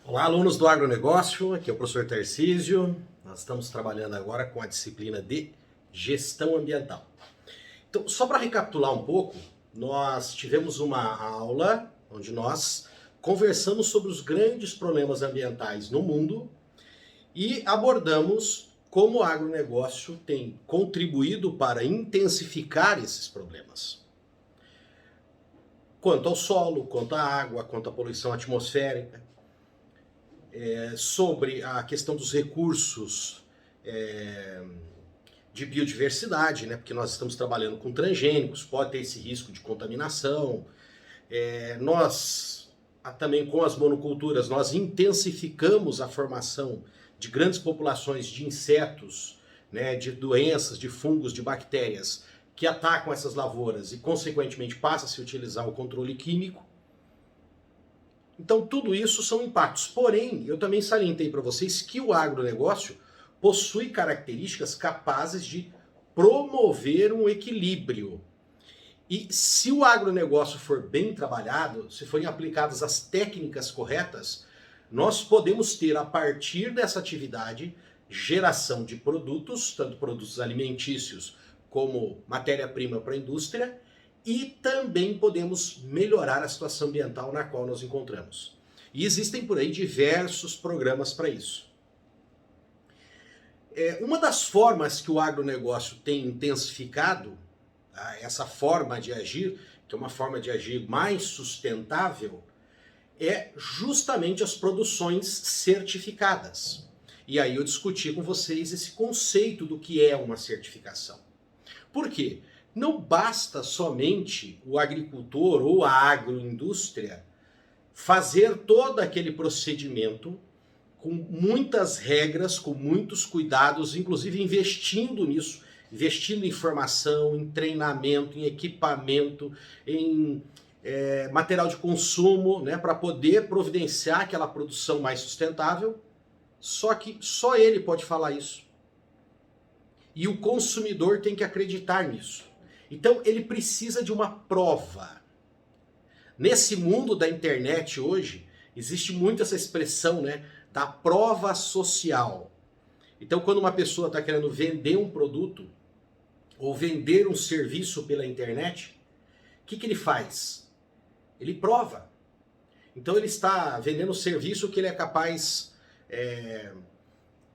Olá, alunos do agronegócio, aqui é o professor Tarcísio. Nós estamos trabalhando agora com a disciplina de gestão ambiental. Então, só para recapitular um pouco, nós tivemos uma aula onde nós conversamos sobre os grandes problemas ambientais no mundo e abordamos como o agronegócio tem contribuído para intensificar esses problemas. Quanto ao solo, quanto à água, quanto à poluição atmosférica, sobre a questão dos recursos de biodiversidade, né? Porque nós estamos trabalhando com transgênicos, pode ter esse risco de contaminação. Nós, também com as monoculturas, nós intensificamos a formação de grandes populações de insetos, né? De doenças, de fungos, de bactérias que atacam essas lavouras e, consequentemente, passa a se utilizar o controle químico. Então, tudo isso são impactos. Porém, eu também salientei para vocês que o agronegócio possui características capazes de promover um equilíbrio. E se o agronegócio for bem trabalhado, se forem aplicadas as técnicas corretas, nós podemos ter, a partir dessa atividade, geração de produtos, tanto produtos alimentícios como matéria-prima para a indústria, e também podemos melhorar a situação ambiental na qual nos encontramos. E existem por aí diversos programas para isso. Uma das formas que o agronegócio tem intensificado, essa forma de agir, que é uma forma de agir mais sustentável, é justamente as produções certificadas. E aí eu discuti com vocês esse conceito do que é uma certificação. Por quê? Não basta somente o agricultor ou a agroindústria fazer todo aquele procedimento com muitas regras, com muitos cuidados, inclusive investindo nisso, investindo em formação, em treinamento, em equipamento, em material de consumo, né, para poder providenciar aquela produção mais sustentável. Só que só ele pode falar isso. E o consumidor tem que acreditar nisso. Então ele precisa de uma prova. Nesse mundo da internet hoje, existe muito essa expressão, né, da prova social. Então quando uma pessoa está querendo vender um produto ou vender um serviço pela internet, o que ele faz? Ele prova. Então ele está vendendo um serviço que ele é capaz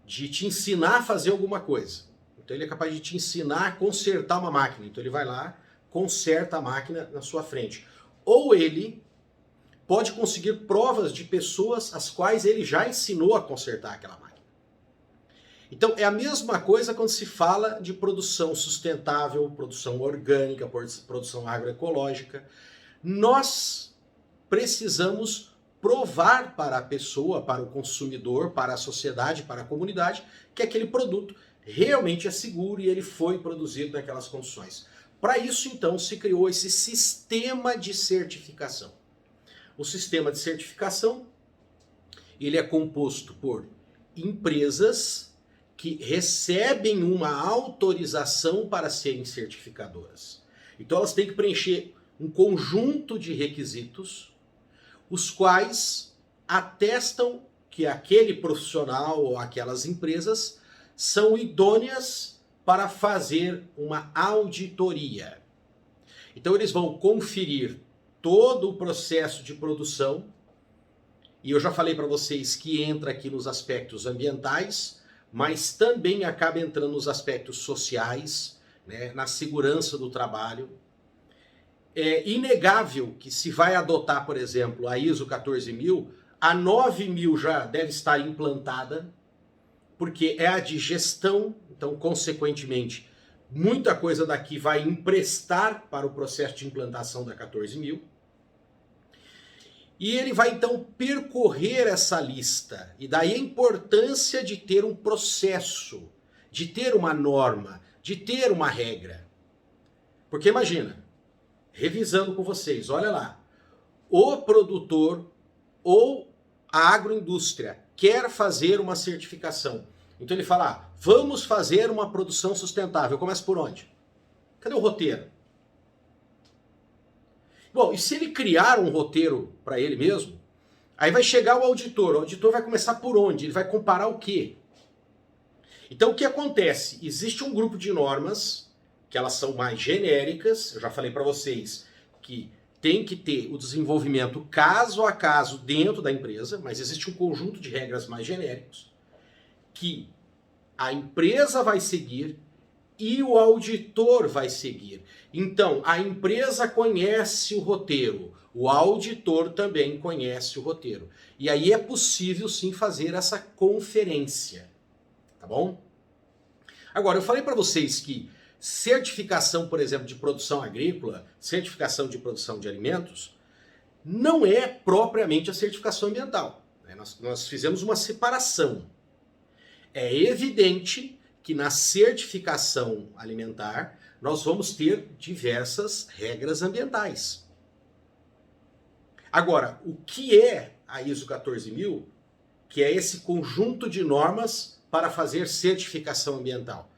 de te ensinar a fazer alguma coisa. Então ele é capaz de te ensinar a consertar uma máquina. Então ele vai lá, conserta a máquina na sua frente. Ou ele pode conseguir provas de pessoas as quais ele já ensinou a consertar aquela máquina. Então é a mesma coisa quando se fala de produção sustentável, produção orgânica, produção agroecológica. Nós precisamos provar para a pessoa, para o consumidor, para a sociedade, para a comunidade, que aquele produto realmente é seguro e ele foi produzido naquelas condições. Para isso, então, se criou esse sistema de certificação. O sistema de certificação, ele é composto por empresas que recebem uma autorização para serem certificadoras. Então elas têm que preencher um conjunto de requisitos, os quais atestam que aquele profissional ou aquelas empresas são idôneas para fazer uma auditoria. Então eles vão conferir todo o processo de produção, e eu já falei para vocês que entra aqui nos aspectos ambientais, mas também acaba entrando nos aspectos sociais, né, na segurança do trabalho. É inegável que se vai adotar, por exemplo, a ISO 14000, a 9000 já deve estar implantada, porque é a de gestão, então, consequentemente, muita coisa daqui vai emprestar para o processo de implantação da 14000. E ele vai, então, percorrer essa lista. E daí a importância de ter um processo, de ter uma norma, de ter uma regra. Porque imagina, revisando com vocês, olha lá, o produtor ou a agroindústria quer fazer uma certificação. Então ele fala, vamos fazer uma produção sustentável. Começa por onde? Cadê o roteiro? Bom, e se ele criar um roteiro para ele mesmo, Aí vai chegar o auditor vai começar por onde? Ele vai comparar o quê? Então o que acontece? Existe um grupo de normas, que elas são mais genéricas, eu já falei para vocês que tem que ter o desenvolvimento caso a caso dentro da empresa, mas existe um conjunto de regras mais genéricos, que a empresa vai seguir e o auditor vai seguir. Então, a empresa conhece o roteiro, o auditor também conhece o roteiro. E aí é possível sim fazer essa conferência, tá bom? Agora, eu falei para vocês que certificação, por exemplo, de produção agrícola, certificação de produção de alimentos, não é propriamente a certificação ambiental. Nós fizemos uma separação. É evidente que na certificação alimentar nós vamos ter diversas regras ambientais. Agora, o que é a ISO 14000, que é esse conjunto de normas para fazer certificação ambiental?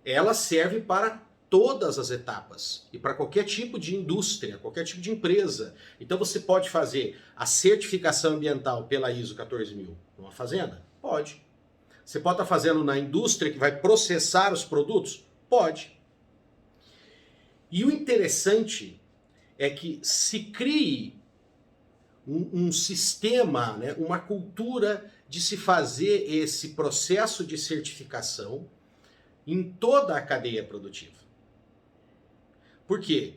Ela serve para todas as etapas e para qualquer tipo de indústria, qualquer tipo de empresa. Então você pode fazer a certificação ambiental pela ISO 14000 numa fazenda? Pode. Você pode estar fazendo na indústria que vai processar os produtos? Pode. E o interessante é que se crie um sistema, né, uma cultura de se fazer esse processo de certificação em toda a cadeia produtiva. Por quê?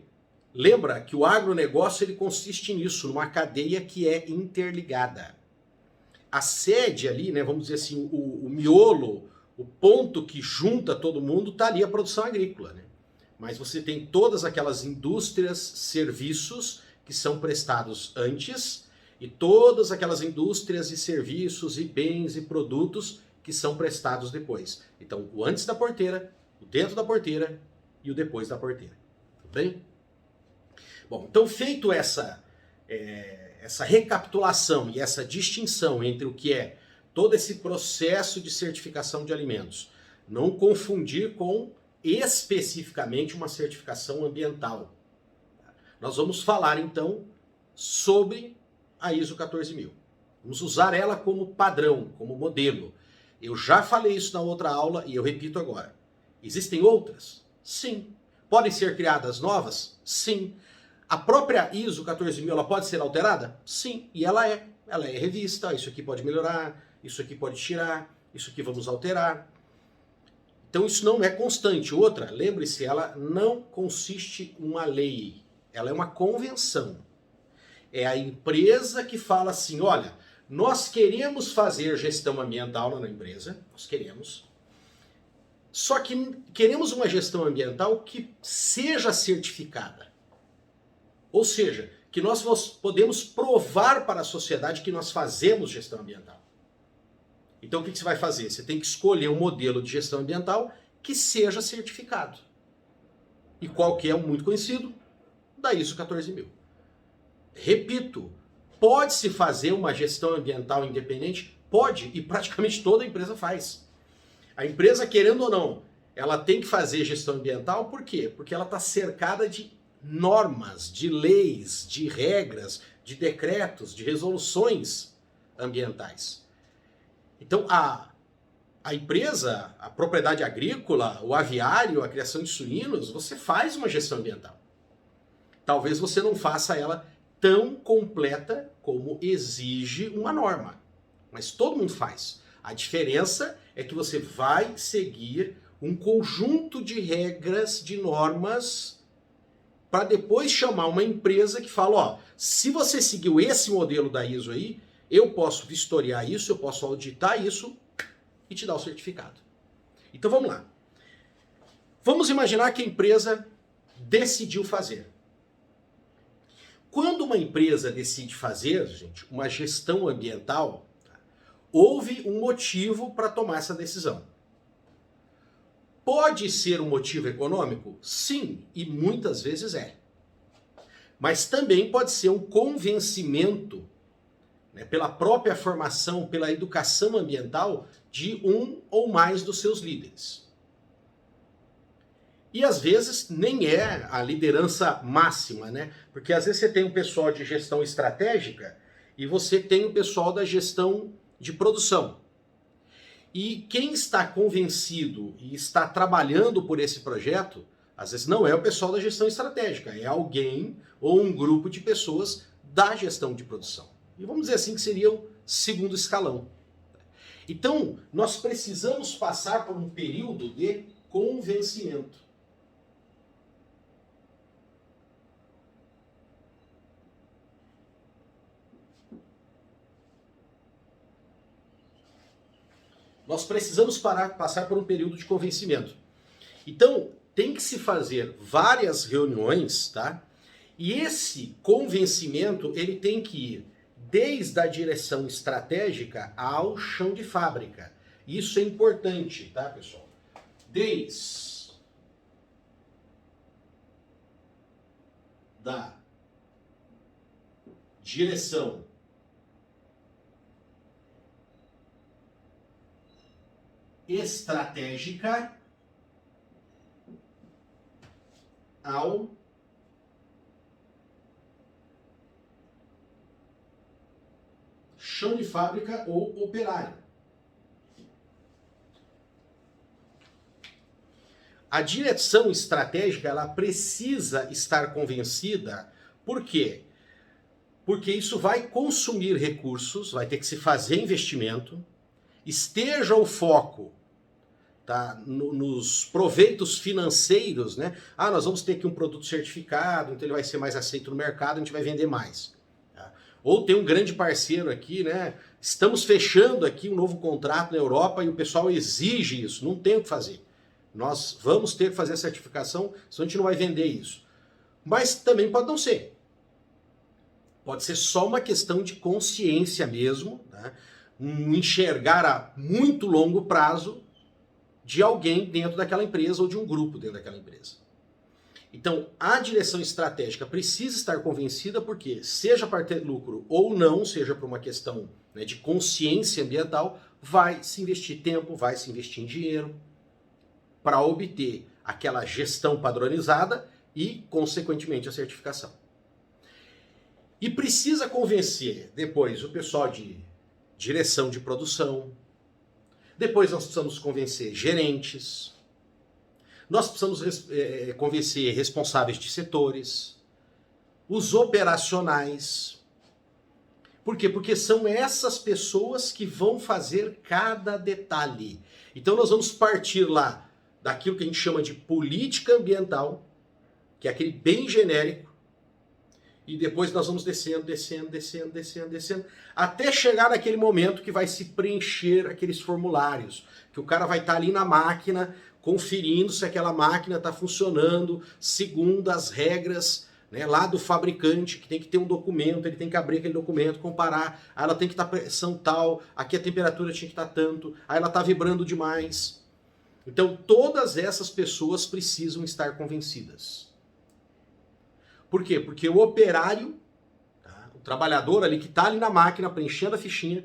Lembra que o agronegócio ele consiste nisso, numa cadeia que é interligada. A sede ali, né, vamos dizer assim, o miolo, o ponto que junta todo mundo, está ali a produção agrícola, né? Mas você tem todas aquelas indústrias, serviços que são prestados antes e todas aquelas indústrias e serviços e bens e produtos que são prestados depois. Então, o antes da porteira, o dentro da porteira e o depois da porteira. Tudo bem? Bom, então feito essa recapitulação e essa distinção entre o que é todo esse processo de certificação de alimentos, não confundir com especificamente uma certificação ambiental. Nós vamos falar então sobre a ISO 14000. Vamos usar ela como padrão, como modelo. Eu já falei isso na outra aula e eu repito agora. Existem outras? Sim. Podem ser criadas novas? Sim. A própria ISO 14000 ela pode ser alterada? Sim, e ela é. Ela é revista, isso aqui pode melhorar, isso aqui pode tirar, isso aqui vamos alterar. Então isso não é constante. Outra, lembre-se, ela não consiste em uma lei, ela é uma convenção. É a empresa que fala assim, olha, nós queremos fazer gestão ambiental na empresa, nós queremos, só que queremos uma gestão ambiental que seja certificada. Ou seja, que nós podemos provar para a sociedade que nós fazemos gestão ambiental. Então o que você vai fazer? Você tem que escolher um modelo de gestão ambiental que seja certificado. E qual que é o muito conhecido? Da ISO 14000. Repito, pode-se fazer uma gestão ambiental independente? Pode, e praticamente toda empresa faz. A empresa, querendo ou não, ela tem que fazer gestão ambiental, por quê? Porque ela está cercada de normas, de leis, de regras, de decretos, de resoluções ambientais. Então a empresa, a propriedade agrícola, o aviário, a criação de suínos, você faz uma gestão ambiental. Talvez você não faça ela tão completa como exige uma norma, mas todo mundo faz. A diferença é que você vai seguir um conjunto de regras, de normas, para depois chamar uma empresa que fala, ó, se você seguiu esse modelo da ISO aí, eu posso vistoriar isso, eu posso auditar isso e te dar o certificado. Então vamos lá. Vamos imaginar que a empresa decidiu fazer. Quando uma empresa decide fazer, gente, uma gestão ambiental, houve um motivo para tomar essa decisão. Pode ser um motivo econômico? Sim, e muitas vezes é. Mas também pode ser um convencimento, né, pela própria formação, pela educação ambiental de um ou mais dos seus líderes. E às vezes nem é a liderança máxima, né? Porque às vezes você tem um pessoal de gestão estratégica e você tem o pessoal da gestão de produção. E quem está convencido e está trabalhando por esse projeto, às vezes não é o pessoal da gestão estratégica, é alguém ou um grupo de pessoas da gestão de produção. E vamos dizer assim que seria o segundo escalão. Então, nós precisamos passar por um período de convencimento. Nós precisamos passar por um período de convencimento. Então, tem que se fazer várias reuniões, tá? E esse convencimento, ele tem que ir desde a direção estratégica ao chão de fábrica. Isso é importante, tá, pessoal? Desde da direção estratégica ao chão de fábrica ou operário. A direção estratégica, ela precisa estar convencida. Por quê? Porque isso vai consumir recursos, vai ter que se fazer investimento, esteja o foco, tá, nos proveitos financeiros, né? Ah, nós vamos ter aqui um produto certificado, então ele vai ser mais aceito no mercado, a gente vai vender mais. Tá? Ou tem um grande parceiro aqui, né? Estamos fechando aqui um novo contrato na Europa e o pessoal exige isso, não tem o que fazer. Nós vamos ter que fazer a certificação, senão a gente não vai vender isso. Mas também pode não ser. Pode ser só uma questão de consciência mesmo, né? Um enxergar a muito longo prazo de alguém dentro daquela empresa ou de um grupo dentro daquela empresa. Então, a direção estratégica precisa estar convencida porque, seja para ter lucro ou não, seja por uma questão, né, de consciência ambiental, vai se investir tempo, vai se investir em dinheiro para obter aquela gestão padronizada e, consequentemente, a certificação. E precisa convencer depois o pessoal de direção de produção. Depois nós precisamos convencer gerentes. Nós precisamos convencer responsáveis de setores. Os operacionais. Por quê? Porque são essas pessoas que vão fazer cada detalhe. Então nós vamos partir lá daquilo que a gente chama de política ambiental, que é aquele bem genérico, e depois nós vamos descendo, até chegar naquele momento que vai se preencher aqueles formulários, que o cara vai estar ali na máquina, conferindo se aquela máquina está funcionando segundo as regras, né, lá do fabricante, que tem que ter um documento, ele tem que abrir aquele documento, comparar, aí ela tem que estar pressão tal, aqui a temperatura tinha que estar tanto, aí ela está vibrando demais. Então todas essas pessoas precisam estar convencidas. Por quê? Porque o operário, tá, o trabalhador ali que está ali na máquina preenchendo a fichinha,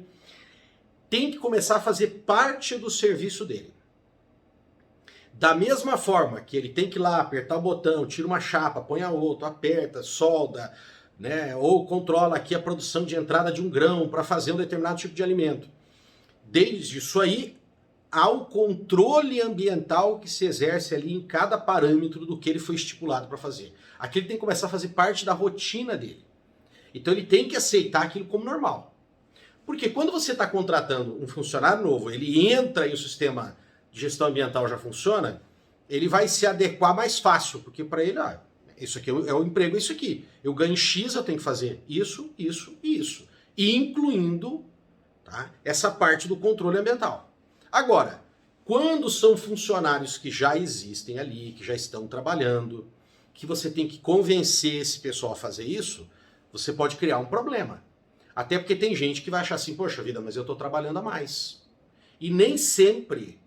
tem que começar a fazer parte do serviço dele. Da mesma forma que ele tem que ir lá apertar o botão, tira uma chapa, põe a outra, aperta, solda, né, ou controla aqui a produção de entrada de um grão para fazer um determinado tipo de alimento. Desde isso aí ao controle ambiental que se exerce ali em cada parâmetro do que ele foi estipulado para fazer. Aquilo tem que começar a fazer parte da rotina dele. Então ele tem que aceitar aquilo como normal. Porque quando você está contratando um funcionário novo, ele entra e o sistema de gestão ambiental já funciona, ele vai se adequar mais fácil, porque para ele, isso aqui é o emprego, é isso aqui. Eu ganho X, eu tenho que fazer isso, isso e isso. Incluindo, tá, essa parte do controle ambiental. Agora, quando são funcionários que já existem ali, que já estão trabalhando, que você tem que convencer esse pessoal a fazer isso, você pode criar um problema. Até porque tem gente que vai achar assim, poxa vida, mas eu estou trabalhando a mais. E nem sempre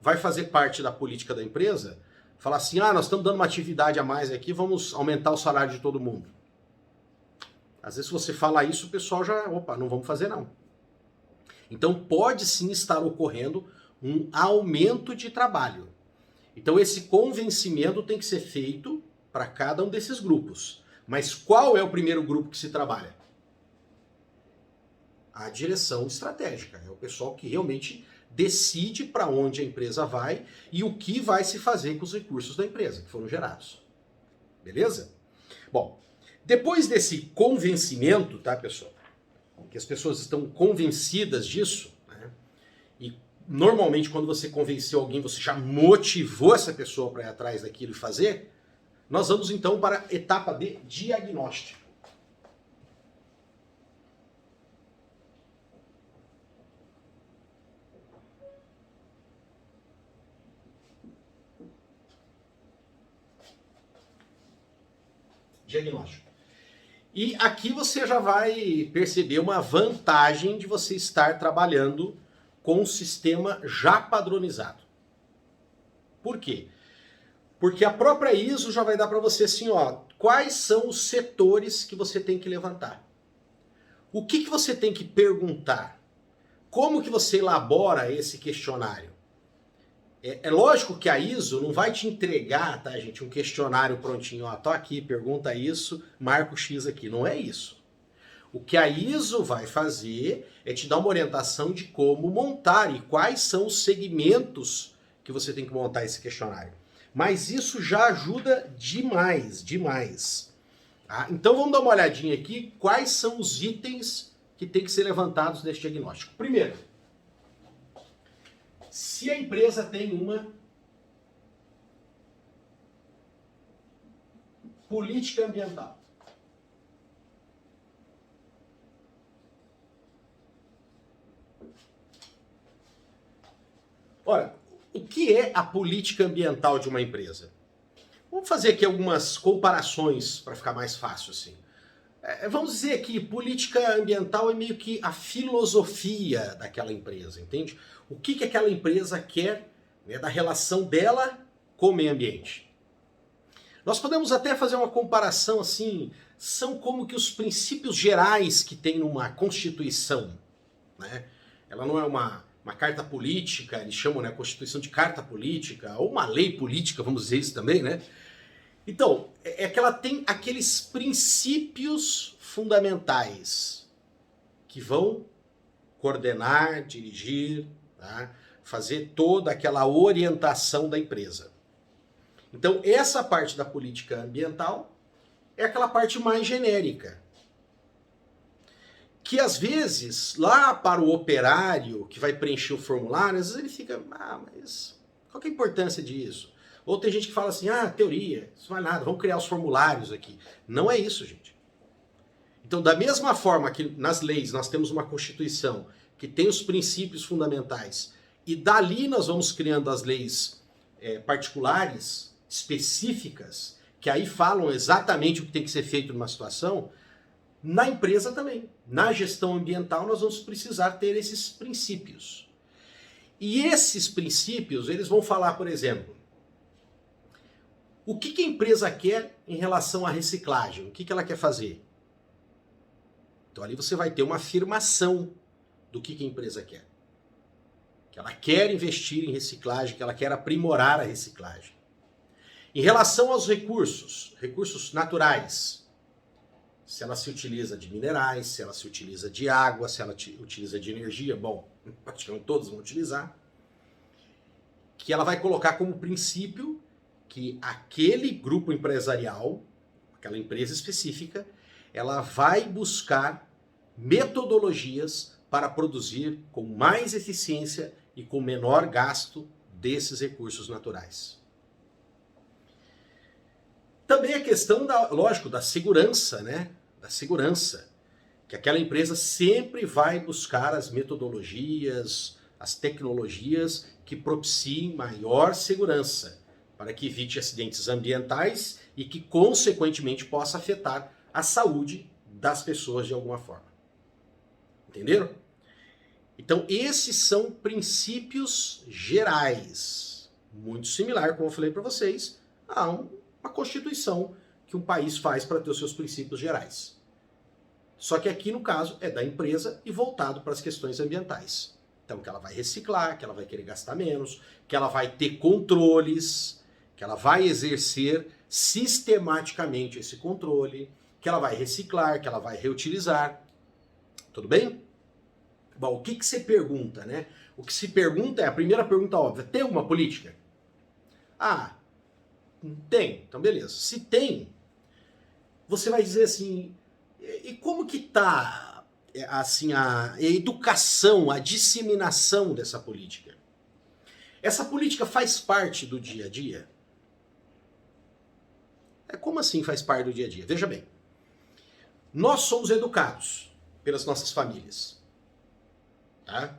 vai fazer parte da política da empresa falar assim, nós estamos dando uma atividade a mais aqui, vamos aumentar o salário de todo mundo. Às vezes se você falar isso, o pessoal já, não vamos fazer não. Então pode sim estar ocorrendo um aumento de trabalho. Então esse convencimento tem que ser feito para cada um desses grupos. Mas qual é o primeiro grupo que se trabalha? a direção estratégica. É o pessoal que realmente decide para onde a empresa vai e o que vai se fazer com os recursos da empresa que foram gerados. Beleza? Bom, depois desse convencimento, tá, pessoal? Que as pessoas estão convencidas disso, né? E normalmente quando você convenceu alguém, você já motivou essa pessoa para ir atrás daquilo e fazer. Nós vamos então para a etapa de diagnóstico. Diagnóstico. E aqui você já vai perceber uma vantagem de você estar trabalhando com um sistema já padronizado. Por quê? Porque a própria ISO já vai dar para você assim, ó, quais são os setores que você tem que levantar. O que você tem que perguntar? Como que você elabora esse questionário? É lógico que a ISO não vai te entregar, tá, gente, um questionário prontinho, ó, tô aqui, pergunta isso, marca o X aqui. Não é isso. O que a ISO vai fazer é te dar uma orientação de como montar e quais são os segmentos que você tem que montar esse questionário. Mas isso já ajuda demais, demais. Tá? Então vamos dar uma olhadinha aqui, quais são os itens que tem que ser levantados nesse diagnóstico. Primeiro, se a empresa tem uma política ambiental. Ora, o que é a política ambiental de uma empresa? Vamos fazer aqui algumas comparações para ficar mais fácil assim. Vamos dizer que política ambiental é meio que a filosofia daquela empresa, entende? O que aquela empresa quer, né, da relação dela com o meio ambiente. Nós podemos até fazer uma comparação assim, são como que os princípios gerais que tem numa Constituição, né? Ela não é uma carta política, eles chamam, né, a Constituição de carta política, ou uma lei política, vamos dizer isso também, né? Então, é que ela tem aqueles princípios fundamentais que vão coordenar, dirigir, tá? Fazer toda aquela orientação da empresa. Então, essa parte da política ambiental é aquela parte mais genérica. Que às vezes, lá para o operário que vai preencher o formulário, às vezes ele fica, mas qual que é a importância disso? Ou tem gente que fala assim, teoria, isso não é nada, vamos criar os formulários aqui. Não é isso, gente. Então, da mesma forma que nas leis nós temos uma Constituição que tem os princípios fundamentais, e dali nós vamos criando as leis particulares, específicas, que aí falam exatamente o que tem que ser feito numa situação, na empresa também. Na gestão ambiental nós vamos precisar ter esses princípios. E esses princípios, eles vão falar, por exemplo, o que a empresa quer em relação à reciclagem? O que ela quer fazer? Então ali você vai ter uma afirmação do que a empresa quer. Que ela quer investir em reciclagem, que ela quer aprimorar a reciclagem. Em relação aos recursos naturais, se ela se utiliza de minerais, se ela se utiliza de água, se ela utiliza de energia, bom, praticamente todos vão utilizar, que ela vai colocar como princípio que aquele grupo empresarial, aquela empresa específica, ela vai buscar metodologias para produzir com mais eficiência e com menor gasto desses recursos naturais. Também a questão, lógico, da segurança, né? Da segurança. Que aquela empresa sempre vai buscar as metodologias, as tecnologias que propiciem maior segurança, para que evite acidentes ambientais e que, consequentemente, possa afetar a saúde das pessoas de alguma forma. Entenderam? Então, esses são princípios gerais, muito similar, como eu falei para vocês, a uma Constituição que um país faz para ter os seus princípios gerais. Só que aqui, no caso, é da empresa e voltado para as questões ambientais. Então, que ela vai reciclar, que ela vai querer gastar menos, que ela vai ter controles, que ela vai exercer sistematicamente esse controle, que ela vai reciclar, que ela vai reutilizar. Tudo bem? Bom, o que que você pergunta, né? O que se pergunta é, a primeira pergunta óbvia, tem alguma política? Ah, tem. Então beleza. Se tem, você vai dizer assim, e como que tá assim a educação, a disseminação dessa política? Essa política faz parte do dia a dia? Como assim faz parte do dia a dia? Veja bem, nós somos educados pelas nossas famílias, tá?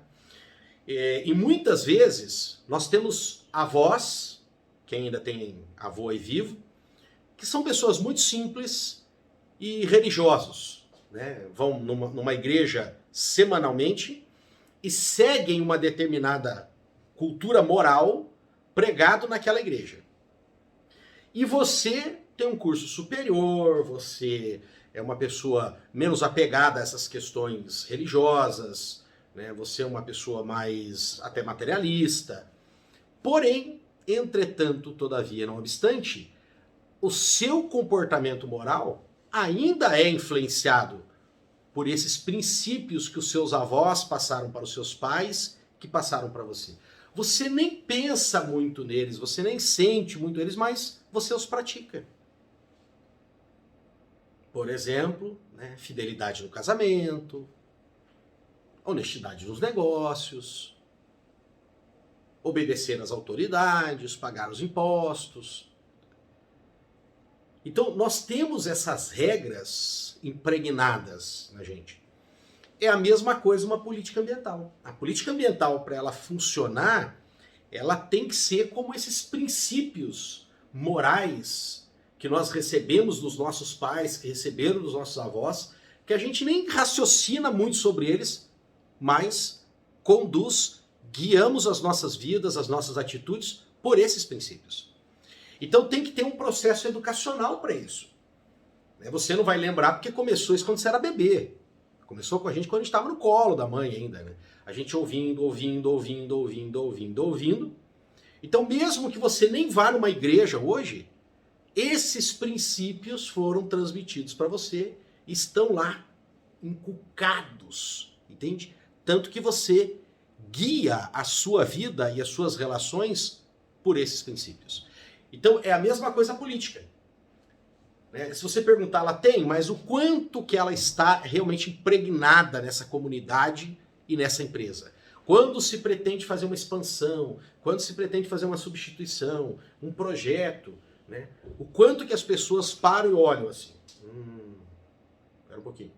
E muitas vezes nós temos avós, quem ainda tem avô aí vivo, que são pessoas muito simples e religiosos, né? Vão numa igreja semanalmente e seguem uma determinada cultura moral pregado naquela igreja. E você tem um curso superior, você é uma pessoa menos apegada a essas questões religiosas, né? Você é uma pessoa mais até materialista. Porém, entretanto, todavia, não obstante, o seu comportamento moral ainda é influenciado por esses princípios que os seus avós passaram para os seus pais, que passaram para você. Você nem pensa muito neles, você nem sente muito eles, mas você os pratica. Por exemplo, né, fidelidade no casamento, honestidade nos negócios, obedecer às autoridades, pagar os impostos. Então, nós temos essas regras impregnadas na gente. É a mesma coisa uma política ambiental. A política ambiental, para ela funcionar, ela tem que ser como esses princípios morais que nós recebemos dos nossos pais, que receberam dos nossos avós, que a gente nem raciocina muito sobre eles, mas conduz, guiamos as nossas vidas, as nossas atitudes por esses princípios. Então tem que ter um processo educacional para isso. Você não vai lembrar porque começou isso quando você era bebê. Começou com a gente quando a gente estava no colo da mãe ainda, né? A gente ouvindo. Então mesmo que você nem vá numa igreja hoje, esses princípios foram transmitidos para você, estão lá, inculcados, entende? Tanto que você guia a sua vida e as suas relações por esses princípios. Então é a mesma coisa a política. Se você perguntar, ela tem, mas o quanto que ela está realmente impregnada nessa comunidade e nessa empresa? Quando se pretende fazer uma expansão, quando se pretende fazer uma substituição, um projeto, né? O quanto que as pessoas param e olham assim, espera um pouquinho.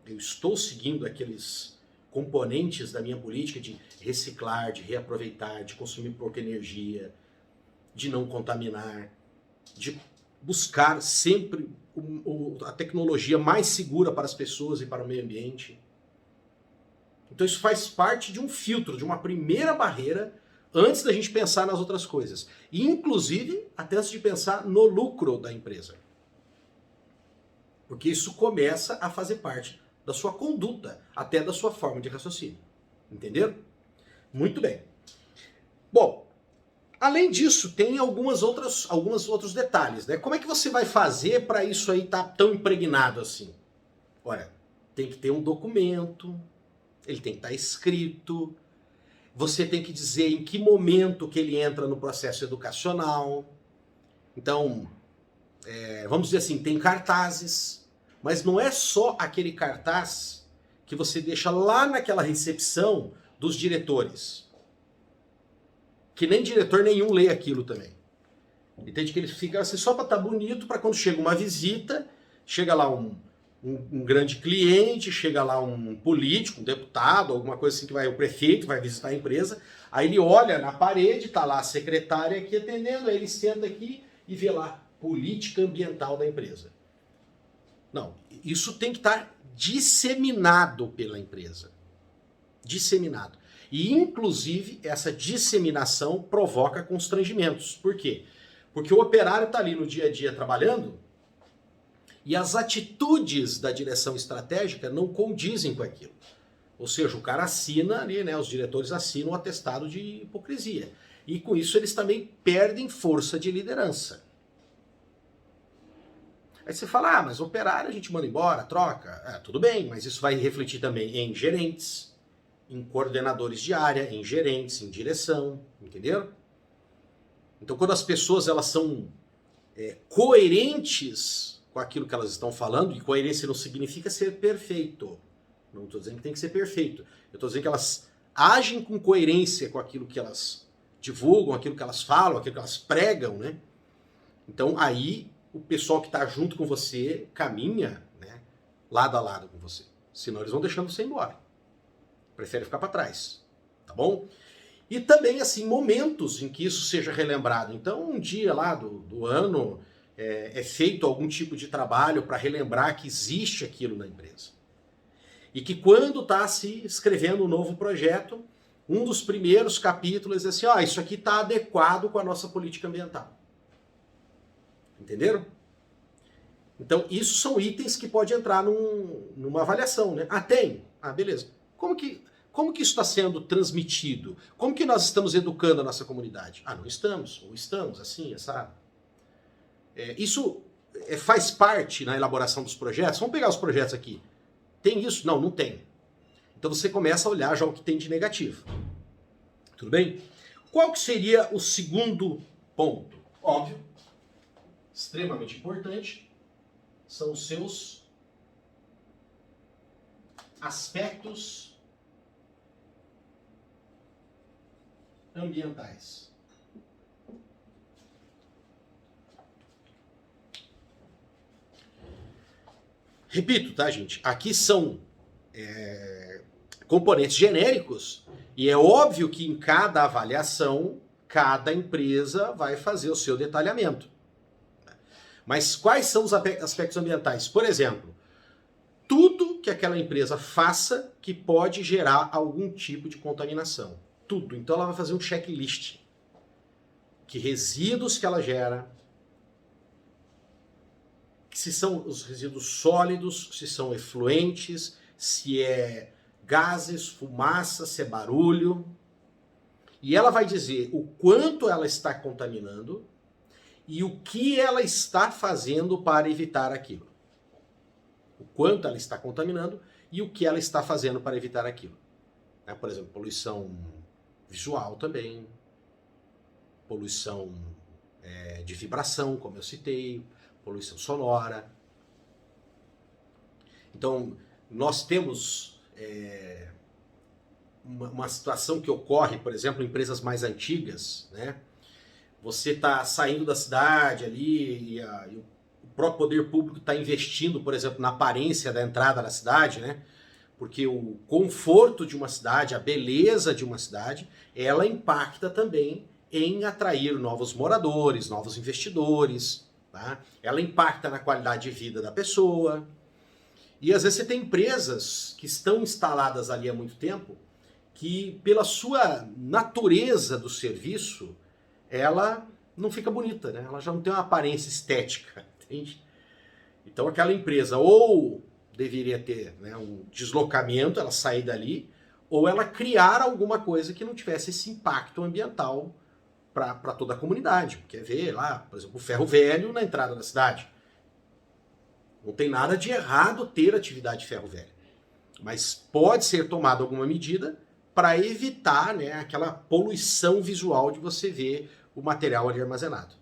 Eu estou seguindo aqueles componentes da minha política de reciclar, de reaproveitar, de consumir pouca energia, de não contaminar, de buscar sempre a tecnologia mais segura para as pessoas e para o meio ambiente. Então isso faz parte de um filtro, de uma primeira barreira antes da gente pensar nas outras coisas. E inclusive até antes de pensar no lucro da empresa. Porque isso começa a fazer parte da sua conduta, até da sua forma de raciocínio. Entenderam? Muito bem. Bom, além disso, tem alguns outros detalhes, né? Como é que você vai fazer para isso aí estar tão impregnado assim? Olha, tem que ter um documento, ele tem que estar escrito, você tem que dizer em que momento que ele entra no processo educacional. Então, vamos dizer assim, tem cartazes, mas não é só aquele cartaz que você deixa lá naquela recepção dos diretores. Que nem diretor nenhum lê aquilo também. Entende que ele fica assim só para estar bonito, para quando chega uma visita, chega lá um grande cliente, chega lá um político, um deputado, alguma coisa assim, que vai, o prefeito vai visitar a empresa, aí ele olha na parede, tá lá a secretária aqui atendendo, aí ele senta aqui e vê lá, política ambiental da empresa. Não, isso tem que estar disseminado pela empresa. Disseminado. E, inclusive, essa disseminação provoca constrangimentos. Por quê? Porque o operário está ali no dia a dia trabalhando e as atitudes da direção estratégica não condizem com aquilo. Ou seja, o cara assina ali, né, os diretores assinam um atestado de hipocrisia. E com isso eles também perdem força de liderança. Aí você fala, mas operário a gente manda embora, troca. Tudo bem, mas isso vai refletir também em gerentes, em coordenadores de área, em gerentes, em direção, entenderam? Então quando as pessoas elas são coerentes com aquilo que elas estão falando, e coerência não significa ser perfeito. Não estou dizendo que tem que ser perfeito. Eu estou dizendo que elas agem com coerência com aquilo que elas divulgam, aquilo que elas falam, aquilo que elas pregam, né? Então aí o pessoal que está junto com você caminha, né, lado a lado com você. Senão eles vão deixando você embora. Prefere ficar para trás, tá bom? E também, assim, momentos em que isso seja relembrado. Então, um dia lá do ano é feito algum tipo de trabalho para relembrar que existe aquilo na empresa. E que quando está se escrevendo um novo projeto, um dos primeiros capítulos é assim, isso aqui está adequado com a nossa política ambiental. Entenderam? Então, isso são itens que pode entrar numa avaliação, né? Tem? Beleza. Como que isso está sendo transmitido? Como que nós estamos educando a nossa comunidade? Não estamos. Ou estamos, assim, sabe? Isso faz parte na elaboração dos projetos. Vamos pegar os projetos aqui. Tem isso? Não tem. Então você começa a olhar já o que tem de negativo. Tudo bem? Qual que seria o segundo ponto? Óbvio, extremamente importante, são os seus aspectos ambientais. Repito, tá, gente? Aqui são componentes genéricos e é óbvio que em cada avaliação, cada empresa vai fazer o seu detalhamento. Mas quais são os aspectos ambientais? Por exemplo, tudo que aquela empresa faça que pode gerar algum tipo de contaminação. Tudo. Então ela vai fazer um checklist. Que resíduos que ela gera, se são os resíduos sólidos, se são efluentes, se é gases, fumaça, se é barulho. E ela vai dizer o quanto ela está contaminando e o que ela está fazendo para evitar aquilo. O quanto ela está contaminando e o que ela está fazendo para evitar aquilo. Por exemplo, poluição visual também, poluição de vibração, como eu citei, poluição sonora. Então, nós temos uma situação que ocorre, por exemplo, em empresas mais antigas, né? Você está saindo da cidade ali e o próprio poder público está investindo, por exemplo, na aparência da entrada da cidade, né? Porque o conforto de uma cidade, a beleza de uma cidade, ela impacta também em atrair novos moradores, novos investidores, tá? Ela impacta na qualidade de vida da pessoa. E às vezes você tem empresas que estão instaladas ali há muito tempo, que pela sua natureza do serviço, ela não fica bonita, né? Ela já não tem uma aparência estética, entende? Então aquela empresa ou deveria ter, né, um deslocamento, ela sair dali, ou ela criar alguma coisa que não tivesse esse impacto ambiental para toda a comunidade. Quer ver lá, por exemplo, o ferro velho na entrada da cidade. Não tem nada de errado ter atividade de ferro velho, mas pode ser tomada alguma medida para evitar, né, aquela poluição visual de você ver o material ali armazenado.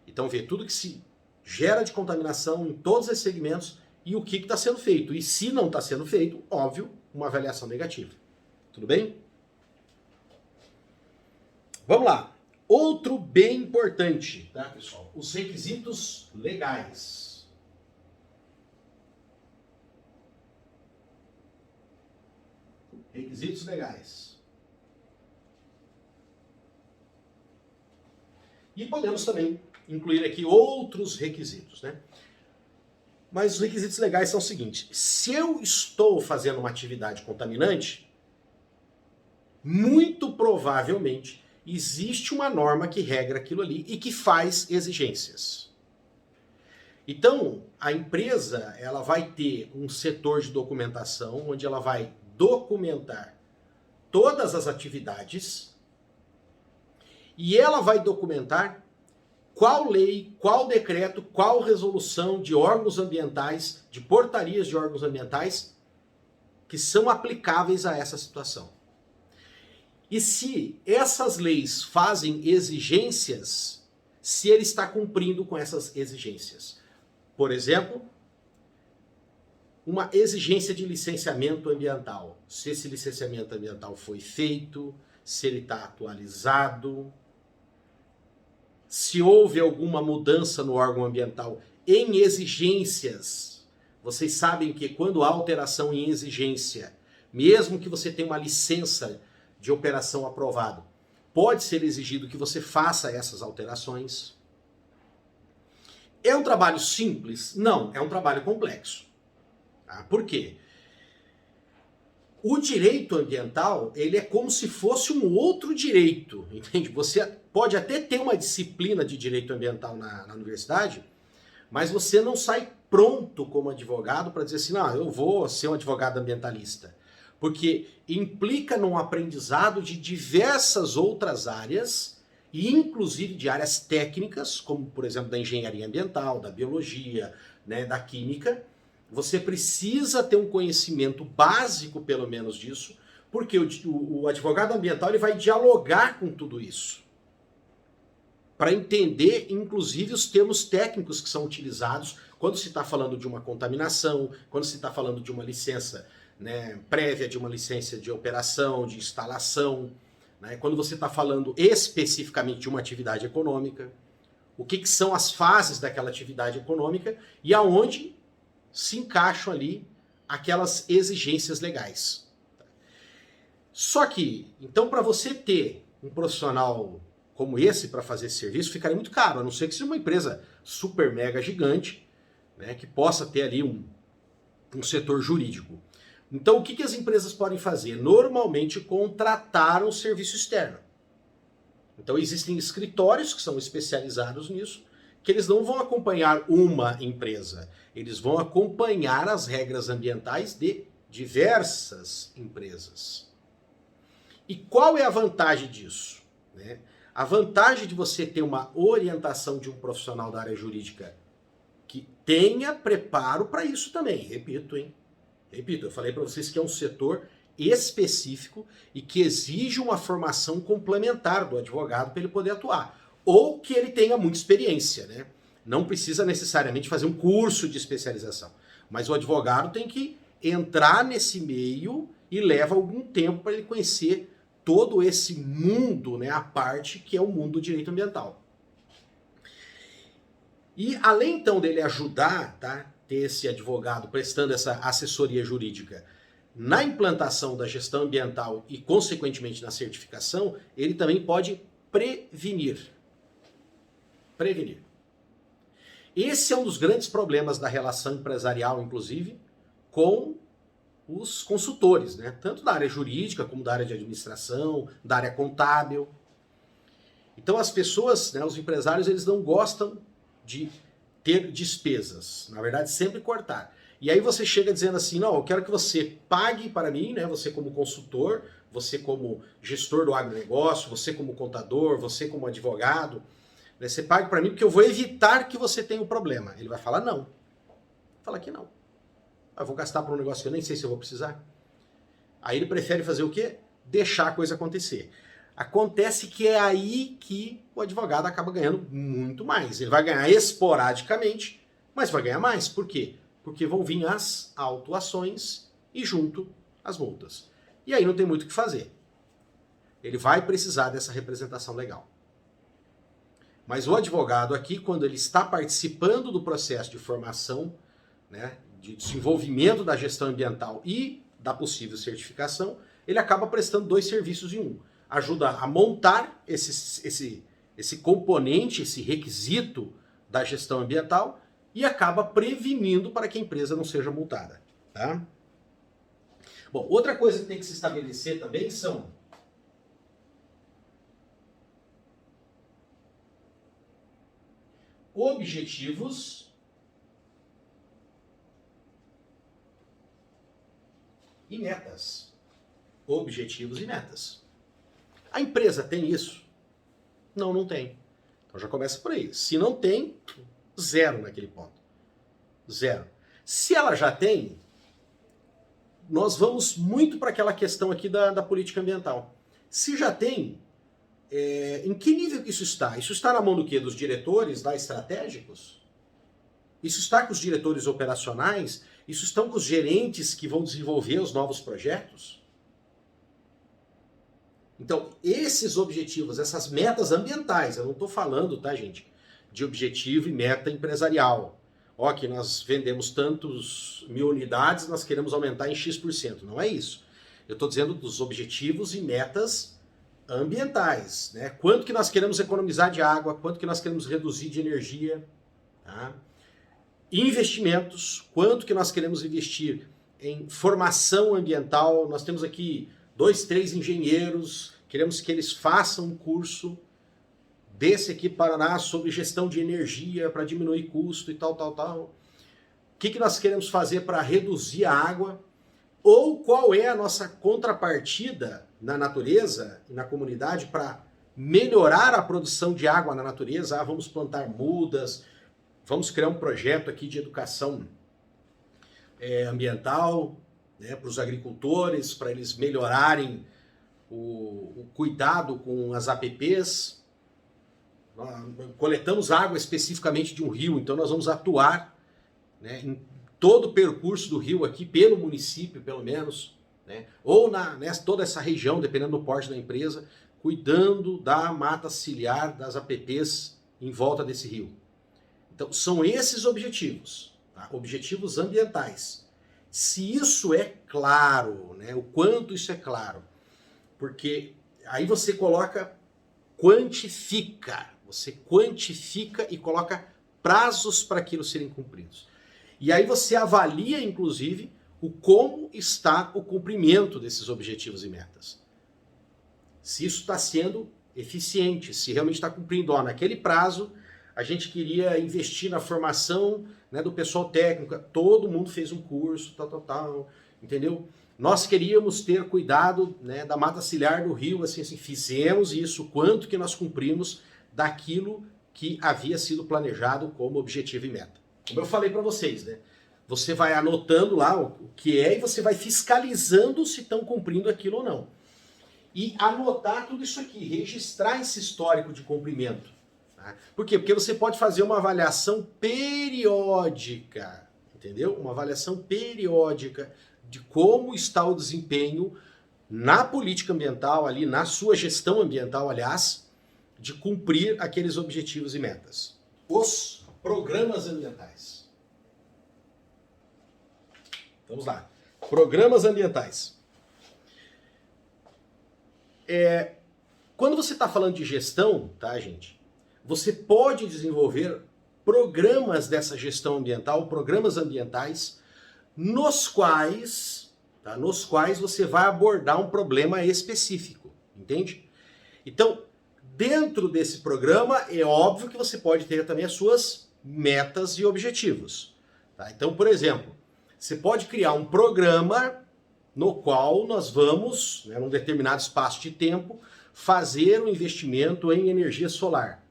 Então, ver tudo que se gera de contaminação em todos esses segmentos e o que está sendo feito. E se não está sendo feito, óbvio, uma avaliação negativa. Tudo bem? Vamos lá. Outro bem importante, tá, pessoal? Os requisitos legais. Requisitos legais. E podemos também incluir aqui outros requisitos, né? Mas os requisitos legais são os seguintes: se eu estou fazendo uma atividade contaminante, muito provavelmente existe uma norma que regra aquilo ali e que faz exigências. Então, a empresa ela vai ter um setor de documentação onde ela vai documentar todas as atividades e ela vai documentar qual lei, qual decreto, qual resolução de órgãos ambientais, de portarias de órgãos ambientais que são aplicáveis a essa situação. E se essas leis fazem exigências, se ele está cumprindo com essas exigências. Por exemplo, uma exigência de licenciamento ambiental. Se esse licenciamento ambiental foi feito, se ele está atualizado, se houve alguma mudança no órgão ambiental em exigências. Vocês sabem que quando há alteração em exigência, mesmo que você tenha uma licença de operação aprovada, pode ser exigido que você faça essas alterações. É um trabalho simples? Não, é um trabalho complexo. Tá? Por quê? O direito ambiental, ele é como se fosse um outro direito, entende? Você pode até ter uma disciplina de direito ambiental na universidade, mas você não sai pronto como advogado para dizer assim, não, eu vou ser um advogado ambientalista. Porque implica num aprendizado de diversas outras áreas, e inclusive de áreas técnicas, como por exemplo da engenharia ambiental, da biologia, né, da química. Você precisa ter um conhecimento básico, pelo menos, disso, porque o advogado ambiental ele vai dialogar com tudo isso. Para entender, inclusive, os termos técnicos que são utilizados quando se está falando de uma contaminação, quando se está falando de uma licença, né, prévia, de uma licença de operação, de instalação, né, quando você está falando especificamente de uma atividade econômica, o que são as fases daquela atividade econômica e aonde se encaixam ali aquelas exigências legais. Só que, então, para você ter um profissional como esse para fazer esse serviço, ficaria muito caro, a não ser que seja uma empresa super mega gigante, né, que possa ter ali um setor jurídico. Então, o que as empresas podem fazer? Normalmente, contratar um serviço externo. Então, existem escritórios que são especializados nisso, que eles não vão acompanhar uma empresa, eles vão acompanhar as regras ambientais de diversas empresas. E qual é a vantagem disso? Né? A vantagem de você ter uma orientação de um profissional da área jurídica que tenha preparo para isso também, repito, hein? Repito, eu falei para vocês que é um setor específico e que exige uma formação complementar do advogado para ele poder atuar. Ou que ele tenha muita experiência, né? Não precisa necessariamente fazer um curso de especialização. Mas o advogado tem que entrar nesse meio e leva algum tempo para ele conhecer todo esse mundo, né? A parte que é o mundo do direito ambiental. E além então dele ajudar, tá? Ter esse advogado prestando essa assessoria jurídica na implantação da gestão ambiental e, consequentemente, na certificação, ele também pode prevenir. Prevenir. Esse é um dos grandes problemas da relação empresarial, inclusive, com os consultores, né? Tanto da área jurídica, como da área de administração, da área contábil. Então as pessoas, né, os empresários, eles não gostam de ter despesas, na verdade sempre cortar. E aí você chega dizendo assim, não, eu quero que você pague para mim, né, você como consultor, você como gestor do agronegócio, você como contador, você como advogado, né, você pague para mim porque eu vou evitar que você tenha um problema. Ele vai falar não. Fala que não. Eu vou gastar para um negócio que eu nem sei se eu vou precisar. Aí ele prefere fazer o quê? Deixar a coisa acontecer. Acontece que é aí que o advogado acaba ganhando muito mais. Ele vai ganhar esporadicamente, mas vai ganhar mais. Por quê? Porque vão vir as autuações e junto as multas. E aí não tem muito o que fazer. Ele vai precisar dessa representação legal. Mas o advogado aqui, quando ele está participando do processo de formação, né, de desenvolvimento da gestão ambiental e da possível certificação, ele acaba prestando dois serviços em um. Ajuda a montar esse componente, esse requisito da gestão ambiental e acaba prevenindo para que a empresa não seja multada. Tá? Bom, outra coisa que tem que se estabelecer também são objetivos e metas. Objetivos e metas. A empresa tem isso? Não, não tem. Então já começa por aí. Se não tem, zero naquele ponto. Zero. Se ela já tem, nós vamos muito para aquela questão aqui da política ambiental. Se já tem, em que nível que isso está? Isso está na mão do quê? Dos diretores lá estratégicos? Isso está com os diretores operacionais? Isso estão com os gerentes que vão desenvolver os novos projetos? Então, esses objetivos, essas metas ambientais, eu não estou falando, tá, gente, de objetivo e meta empresarial. Ó, que nós vendemos tantos 1000 unidades, nós queremos aumentar em X%. Não é isso. Eu estou dizendo dos objetivos e metas ambientais, né? Quanto que nós queremos economizar de água, quanto que nós queremos reduzir de energia, tá? Investimentos, quanto que nós queremos investir em formação ambiental. Nós temos aqui 2, 3 engenheiros, queremos que eles façam um curso desse aqui Paraná sobre gestão de energia para diminuir custo e tal. O que nós queremos fazer para reduzir a água? Ou qual é a nossa contrapartida na natureza e na comunidade para melhorar a produção de água na natureza? Vamos plantar mudas, vamos criar um projeto aqui de educação ambiental, né, para os agricultores, para eles melhorarem o cuidado com as APPs. Coletamos água especificamente de um rio, então nós vamos atuar, né, em todo o percurso do rio aqui, pelo município pelo menos, né, ou toda essa região, dependendo do porte da empresa, cuidando da mata ciliar das APPs em volta desse rio. Então são esses objetivos, tá? Objetivos ambientais. Se isso é claro, né, o quanto isso é claro, porque aí você quantifica e coloca prazos para aquilo serem cumpridos. E aí você avalia, inclusive, o como está o cumprimento desses objetivos e metas. Se isso está sendo eficiente, se realmente está cumprindo. Naquele prazo, a gente queria investir na formação, né, do pessoal técnico, todo mundo fez um curso, entendeu? Nós queríamos ter cuidado, né, da mata ciliar do rio, assim, fizemos isso, quanto que nós cumprimos daquilo que havia sido planejado como objetivo e meta. Como eu falei para vocês, né? Você vai anotando lá o que é e você vai fiscalizando se estão cumprindo aquilo ou não. E anotar tudo isso aqui, registrar esse histórico de cumprimento. Tá? Por quê? Porque você pode fazer uma avaliação periódica, entendeu? Uma avaliação periódica de como está o desempenho na política ambiental, ali na sua gestão ambiental, aliás, de cumprir aqueles objetivos e metas. Os programas ambientais. Vamos lá. Programas ambientais. Quando você está falando de gestão, tá, gente? Você pode desenvolver programas dessa gestão ambiental, programas ambientais, nos quais você vai abordar um problema específico, entende? Então, dentro desse programa, é óbvio que você pode ter também as suas metas e objetivos. Tá? Então, por exemplo, você pode criar um programa no qual nós vamos, né, num determinado espaço de tempo, fazer um investimento em energia solar.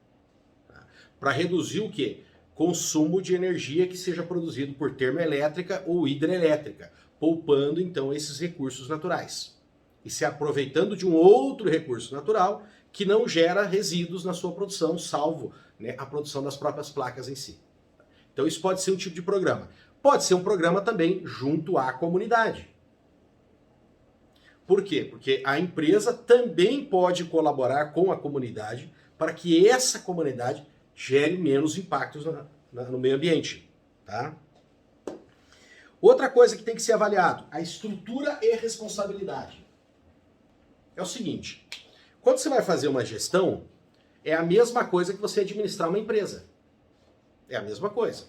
Tá? Para reduzir o quê? Consumo de energia que seja produzido por termoelétrica ou hidrelétrica, poupando então esses recursos naturais. E se aproveitando de um outro recurso natural que não gera resíduos na sua produção, salvo, né, a produção das próprias placas em si. Então isso pode ser um tipo de programa. Pode ser um programa também junto à comunidade. Por quê? Porque a empresa também pode colaborar com a comunidade para que essa comunidade gere menos impactos no meio ambiente. Tá? Outra coisa que tem que ser avaliado, a estrutura e responsabilidade. É o seguinte, quando você vai fazer uma gestão, é a mesma coisa que você administrar uma empresa. É a mesma coisa.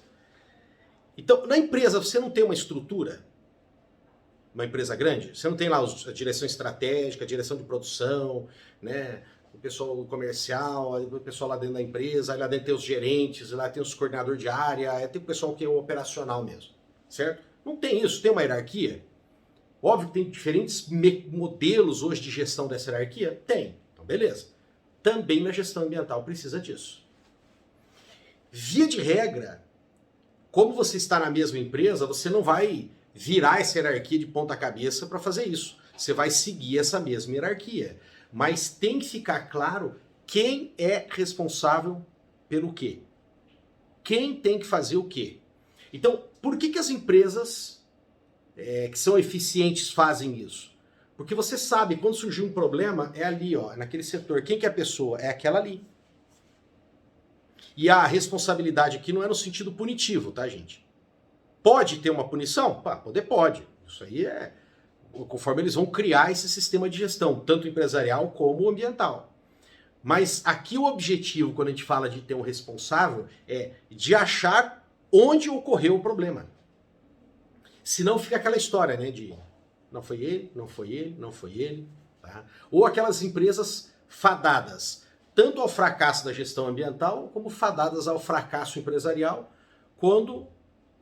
Então, na empresa, você não tem uma estrutura, uma empresa grande, você não tem lá a direção estratégica, a direção de produção, né, o pessoal comercial, o pessoal lá dentro da empresa, aí lá dentro tem os gerentes, lá tem os coordenadores de área, aí tem o pessoal que é o operacional mesmo, certo? Não tem isso, tem uma hierarquia. Óbvio que tem diferentes modelos hoje de gestão dessa hierarquia? Tem, então beleza. Também na gestão ambiental precisa disso. Via de regra, como você está na mesma empresa, você não vai virar essa hierarquia de ponta cabeça para fazer isso. Você vai seguir essa mesma hierarquia. Mas tem que ficar claro quem é responsável pelo quê. Quem tem que fazer o quê. Então, por que as empresas que são eficientes fazem isso? Porque você sabe, quando surgir um problema, é ali, ó, naquele setor. Quem que é a pessoa? É aquela ali. E a responsabilidade aqui não é no sentido punitivo, tá, gente? Pode ter uma punição? Pode. Isso aí é conforme eles vão criar esse sistema de gestão, tanto empresarial como ambiental. Mas aqui o objetivo, quando a gente fala de ter um responsável, é de achar onde ocorreu o problema. Senão fica aquela história, né, de não foi ele, não foi ele, não foi ele, tá? Ou aquelas empresas fadadas, tanto ao fracasso da gestão ambiental, como fadadas ao fracasso empresarial, quando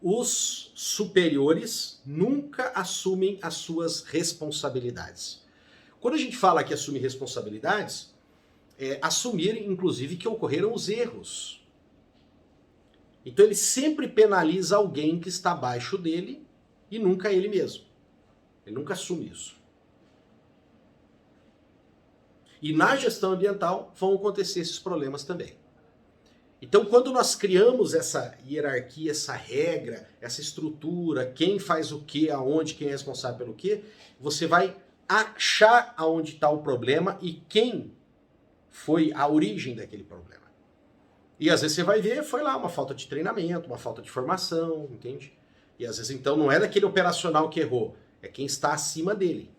os superiores nunca assumem as suas responsabilidades. Quando a gente fala que assumir responsabilidades, assumir, inclusive, que ocorreram os erros. Então ele sempre penaliza alguém que está abaixo dele e nunca ele mesmo. Ele nunca assume isso. E na gestão ambiental vão acontecer esses problemas também. Então, quando nós criamos essa hierarquia, essa regra, essa estrutura, quem faz o que, aonde, quem é responsável pelo que, você vai achar aonde está o problema e quem foi a origem daquele problema. E às vezes você vai ver, foi lá uma falta de treinamento, uma falta de formação, entende? E às vezes então não é daquele operacional que errou, é quem está acima dele.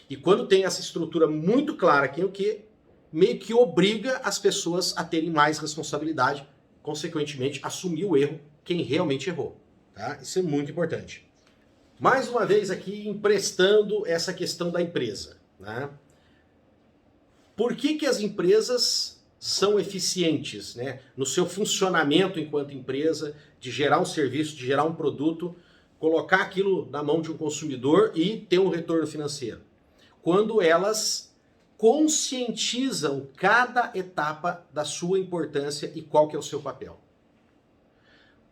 E quando tem essa estrutura muito clara quem o que, meio que obriga as pessoas a terem mais responsabilidade, consequentemente assumir o erro quem realmente errou. Tá? Isso é muito importante. Mais uma vez aqui emprestando essa questão da empresa. Né? Por que as empresas são eficientes, né, no seu funcionamento enquanto empresa, de gerar um serviço, de gerar um produto, colocar aquilo na mão de um consumidor e ter um retorno financeiro? Quando elas conscientizam cada etapa da sua importância e qual que é o seu papel.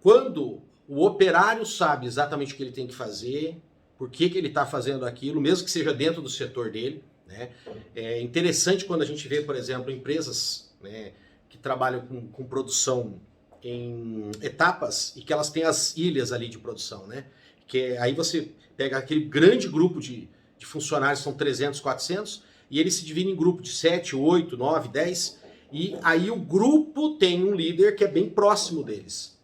Quando o operário sabe exatamente o que ele tem que fazer, por que ele está fazendo aquilo, mesmo que seja dentro do setor dele, né? É interessante quando a gente vê, por exemplo, empresas, né, que trabalham com produção em etapas e que elas têm as ilhas ali de produção, né? Que aí você pega aquele grande grupo de funcionários, são 300, 400, e eles se dividem em grupo de 7, 8, 9, 10, e aí o grupo tem um líder que é bem próximo deles.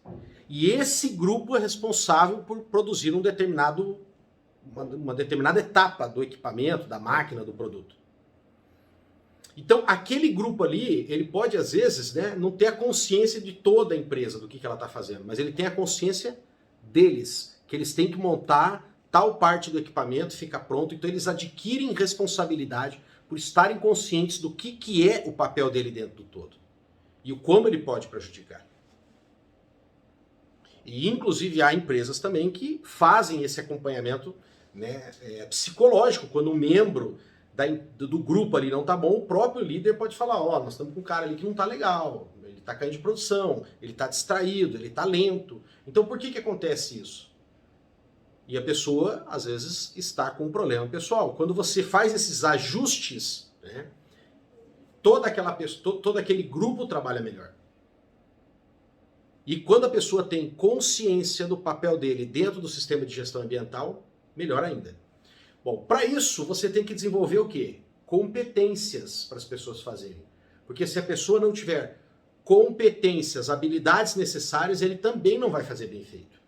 E esse grupo é responsável por produzir uma determinada etapa do equipamento, da máquina, do produto. Então, aquele grupo ali, ele pode, às vezes, né, não ter a consciência de toda a empresa, do que ela está fazendo, mas ele tem a consciência deles, que eles têm que montar tal parte do equipamento, fica pronto, então eles adquirem responsabilidade por estarem conscientes do que é o papel dele dentro do todo e o como ele pode prejudicar. E, inclusive, há empresas também que fazem esse acompanhamento, né, psicológico. Quando um membro do grupo ali não está bom, o próprio líder pode falar, ó, nós estamos com um cara ali que não está legal, ele está caindo de produção, ele está distraído, ele está lento. Então, por que acontece isso? E a pessoa, às vezes, está com um problema pessoal. Quando você faz esses ajustes, né, todo aquele grupo trabalha melhor. E quando a pessoa tem consciência do papel dele dentro do sistema de gestão ambiental, melhor ainda. Bom, para isso você tem que desenvolver o quê? Competências para as pessoas fazerem. Porque se a pessoa não tiver competências, habilidades necessárias, ele também não vai fazer bem feito.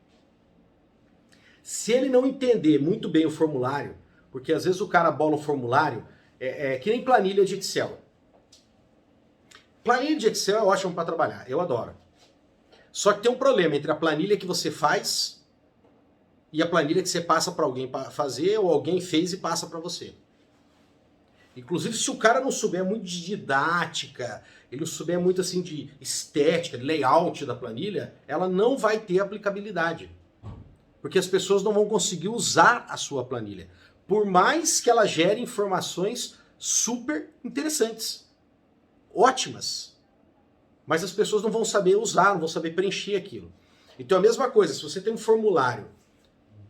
Se ele não entender muito bem o formulário, porque às vezes o cara bola um formulário, que nem planilha de Excel. Planilha de Excel é ótimo para trabalhar, eu adoro. Só que tem um problema entre a planilha que você faz e a planilha que você passa para alguém para fazer, ou alguém fez e passa para você. Inclusive, se o cara não souber muito de didática, ele não souber muito assim de estética, de layout da planilha, ela não vai ter aplicabilidade. Porque as pessoas não vão conseguir usar a sua planilha. Por mais que ela gere informações super interessantes, ótimas. mas as pessoas não vão saber usar, não vão saber preencher aquilo. Então a mesma coisa, se você tem um formulário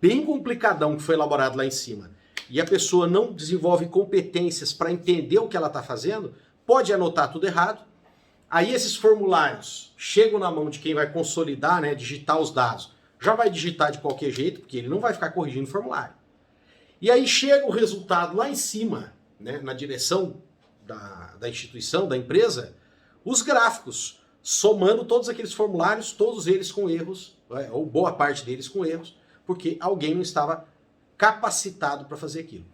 bem complicadão que foi elaborado lá em cima e a pessoa não desenvolve competências para entender o que ela está fazendo, pode anotar tudo errado. Aí esses formulários chegam na mão de quem vai consolidar, né, digitar os dados. Já vai digitar de qualquer jeito, porque ele não vai ficar corrigindo o formulário. E aí chega o resultado lá em cima, né, na direção da instituição, da empresa, os gráficos, somando todos aqueles formulários, todos eles com erros, ou boa parte deles com erros, porque alguém não estava capacitado para fazer aquilo.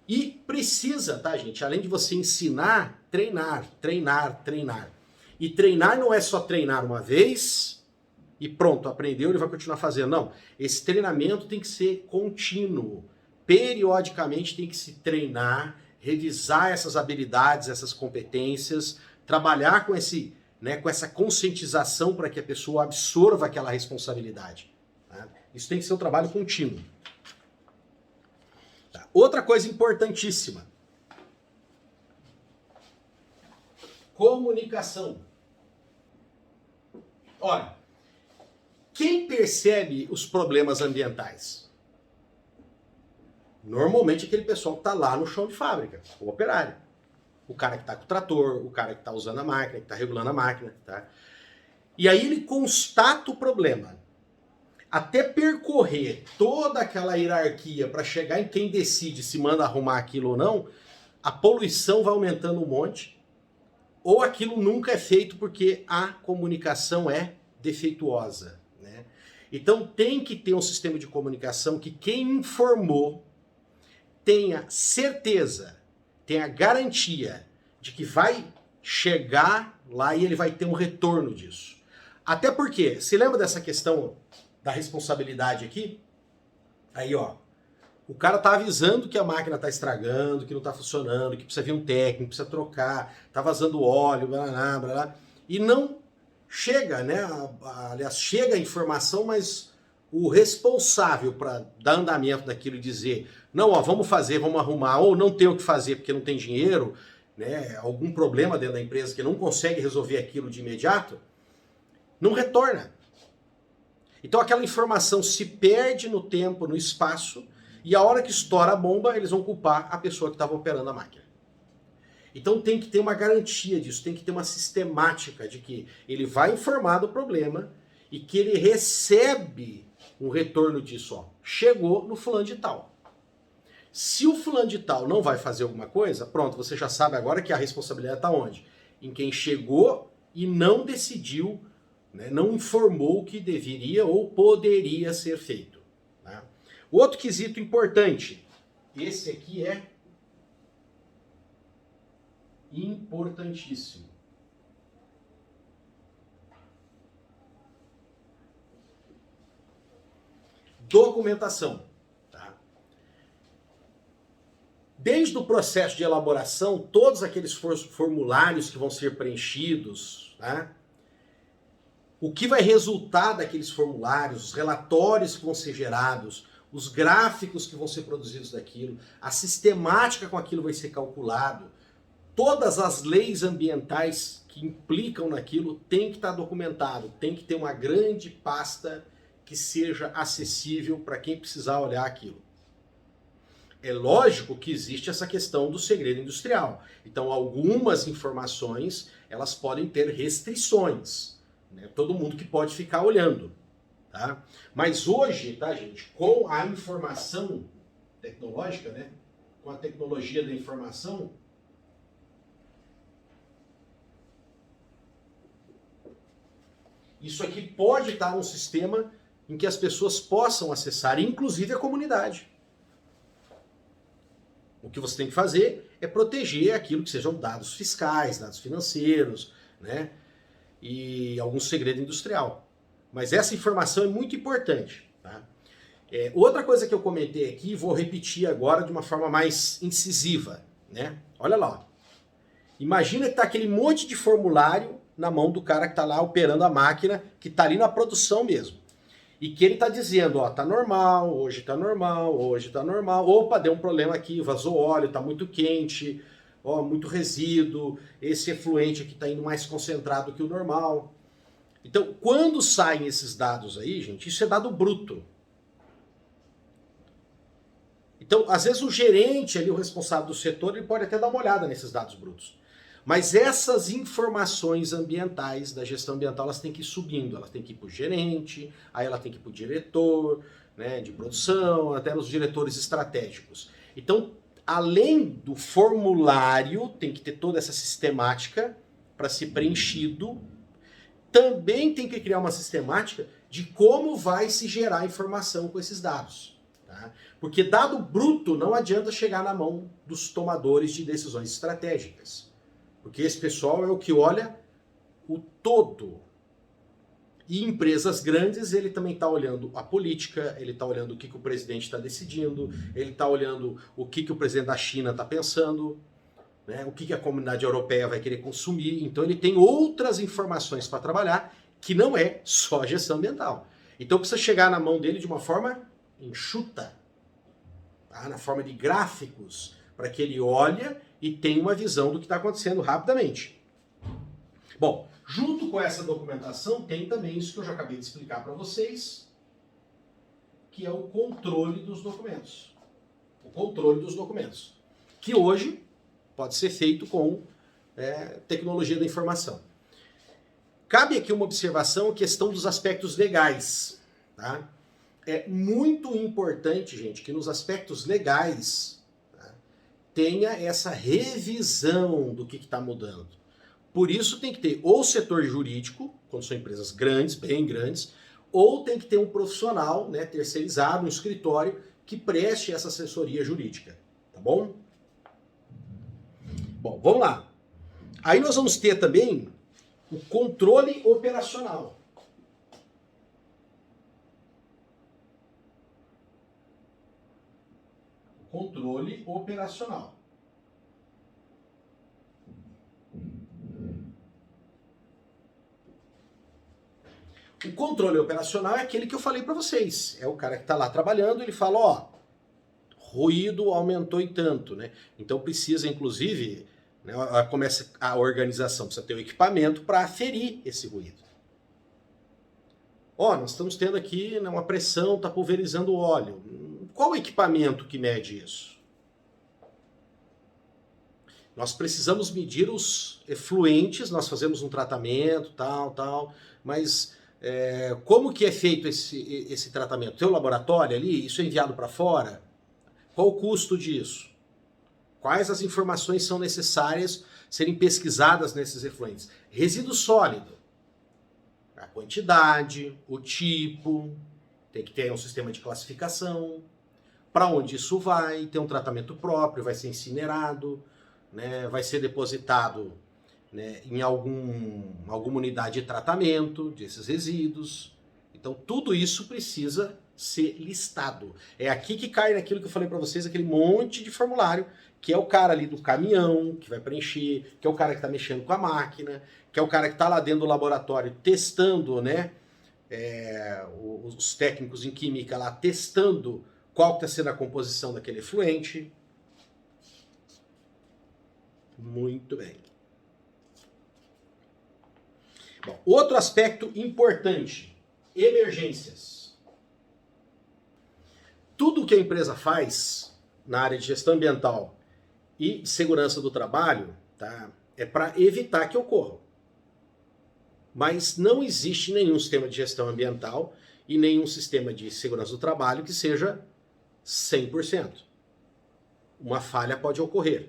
E precisa, tá, gente? Além de você ensinar, treinar, treinar, treinar. E treinar não é só treinar uma vez e pronto, aprendeu, ele vai continuar fazendo. Não, esse treinamento tem que ser contínuo. Periodicamente tem que se treinar, revisar essas habilidades, essas competências, trabalhar com esse, né, com essa conscientização para que a pessoa absorva aquela responsabilidade. Tá? Isso tem que ser um trabalho contínuo. Tá. Outra coisa importantíssima. Comunicação. Olha, quem percebe os problemas ambientais? Normalmente aquele pessoal que está lá no chão de fábrica, o operário. O cara que está com o trator, o cara que está usando a máquina, que está regulando a máquina. Tá? E aí ele constata o problema. Até percorrer toda aquela hierarquia para chegar em quem decide se manda arrumar aquilo ou não, a poluição vai aumentando um monte, ou aquilo nunca é feito porque a comunicação é defeituosa. Né? Então tem que ter um sistema de comunicação que quem informou tenha certeza, tenha garantia de que vai chegar lá e ele vai ter um retorno disso. Até porque, se lembra dessa questão da responsabilidade aqui? Aí, ó, o cara tá avisando que a máquina tá estragando, que não tá funcionando, que precisa vir um técnico, precisa trocar, tá vazando óleo, blá, blá, blá, e não chega, né? Aliás, chega a informação, mas o responsável para dar andamento daquilo e dizer, não, ó, vamos fazer, vamos arrumar, ou não tem o que fazer porque não tem dinheiro, né? Algum problema dentro da empresa que não consegue resolver aquilo de imediato, não retorna. Então aquela informação se perde no tempo, no espaço, e a hora que estoura a bomba, eles vão culpar a pessoa que estava operando a máquina. Então tem que ter uma garantia disso, tem que ter uma sistemática de que ele vai informar do problema e que ele recebe um retorno disso. Ó, chegou no fulano de tal. Se o fulano de tal não vai fazer alguma coisa, pronto, você já sabe agora que a responsabilidade está onde? Em quem chegou e não decidiu, né, não informou o que deveria ou poderia ser feito. Tá? Outro quesito importante, esse aqui é importantíssimo. Documentação. Tá? Desde o processo de elaboração, todos aqueles formulários que vão ser preenchidos, tá? O que vai resultar daqueles formulários, os relatórios que vão ser gerados, os gráficos que vão ser produzidos daquilo, a sistemática com aquilo vai ser calculado, todas as leis ambientais que implicam naquilo tem que estar documentado, tem que ter uma grande pasta que seja acessível para quem precisar olhar aquilo. É lógico que existe essa questão do segredo industrial. Então algumas informações elas podem ter restrições. Né? Todo mundo que pode ficar olhando. Tá? Mas hoje, tá, gente, com a informação tecnológica, né? Com a tecnologia da informação, isso aqui pode estar num sistema em que as pessoas possam acessar, inclusive a comunidade. O que você tem que fazer é proteger aquilo que sejam dados fiscais, dados financeiros, né? E algum segredo industrial. Mas essa informação é muito importante. Tá? Outra coisa que eu comentei aqui, vou repetir agora de uma forma mais incisiva. Né? Olha lá. Imagina que está aquele monte de formulário na mão do cara que está lá operando a máquina, que está ali na produção mesmo. E que ele está dizendo, ó, tá normal, hoje tá normal, hoje tá normal. Opa, deu um problema aqui, vazou óleo, tá muito quente. ó, muito resíduo, esse efluente aqui está indo mais concentrado que o normal. Então, quando saem esses dados aí, gente, isso é dado bruto. Então, às vezes o gerente ali, o responsável do setor, ele pode até dar uma olhada nesses dados brutos. Mas essas informações ambientais, da gestão ambiental, elas têm que ir subindo, elas têm que ir para o gerente, aí ela tem que ir para o diretor, né, de produção, até os diretores estratégicos. Então, além do formulário, tem que ter toda essa sistemática para ser preenchido, também tem que criar uma sistemática de como vai se gerar informação com esses dados. Tá? Porque dado bruto não adianta chegar na mão dos tomadores de decisões estratégicas. Porque esse pessoal é o que olha o todo. E empresas grandes, ele também está olhando a política, ele está olhando o que o presidente está decidindo, ele está olhando o que o presidente da China está pensando, né, o que a comunidade europeia vai querer consumir. Então ele tem outras informações para trabalhar que não é só gestão ambiental. Então precisa chegar na mão dele de uma forma enxuta, tá? Na forma de gráficos, para que ele olhe e tenha uma visão do que está acontecendo rapidamente. Bom, junto com essa documentação tem também isso que eu já acabei de explicar para vocês, que é o controle dos documentos. O controle dos documentos, que hoje pode ser feito com tecnologia da informação. Cabe aqui uma observação, a questão dos aspectos legais. Tá? É muito importante, gente, que nos aspectos legais, tá, tenha essa revisão do que está mudando. Por isso tem que ter ou o setor jurídico, quando são empresas grandes, bem grandes, ou tem que ter um profissional, né, terceirizado, um escritório, que preste essa assessoria jurídica. Tá bom? Bom, vamos lá. Aí nós vamos ter também o controle operacional. Controle operacional. O controle operacional é aquele que eu falei para vocês. É o cara que está lá trabalhando, ele fala, ó, ruído aumentou em tanto, né? Então precisa, inclusive, né, começa a organização, precisa ter o equipamento para aferir esse ruído. Ó, nós estamos tendo aqui, né, uma pressão, está pulverizando o óleo. Qual o equipamento que mede isso? Nós precisamos medir os efluentes, nós fazemos um tratamento, tal, mas como que é feito esse tratamento? Tem um laboratório ali? Isso é enviado para fora? Qual o custo disso? Quais as informações são necessárias serem pesquisadas nesses efluentes? Resíduo sólido. A quantidade, o tipo, tem que ter um sistema de classificação. Para onde isso vai? Tem um tratamento próprio, vai ser incinerado, né, vai ser depositado, né, em alguma unidade de tratamento desses resíduos. Então tudo isso precisa ser listado. É aqui que cai naquilo que eu falei para vocês, aquele monte de formulário, que é o cara ali do caminhão que vai preencher, que é o cara que está mexendo com a máquina, que é o cara que está lá dentro do laboratório testando, né, os técnicos em química lá testando qual está sendo a composição daquele efluente. Muito bem. Bom, outro aspecto importante, emergências. Tudo que a empresa faz na área de gestão ambiental e segurança do trabalho, tá, é para evitar que ocorra. Mas não existe nenhum sistema de gestão ambiental e nenhum sistema de segurança do trabalho que seja 100%. Uma falha pode ocorrer.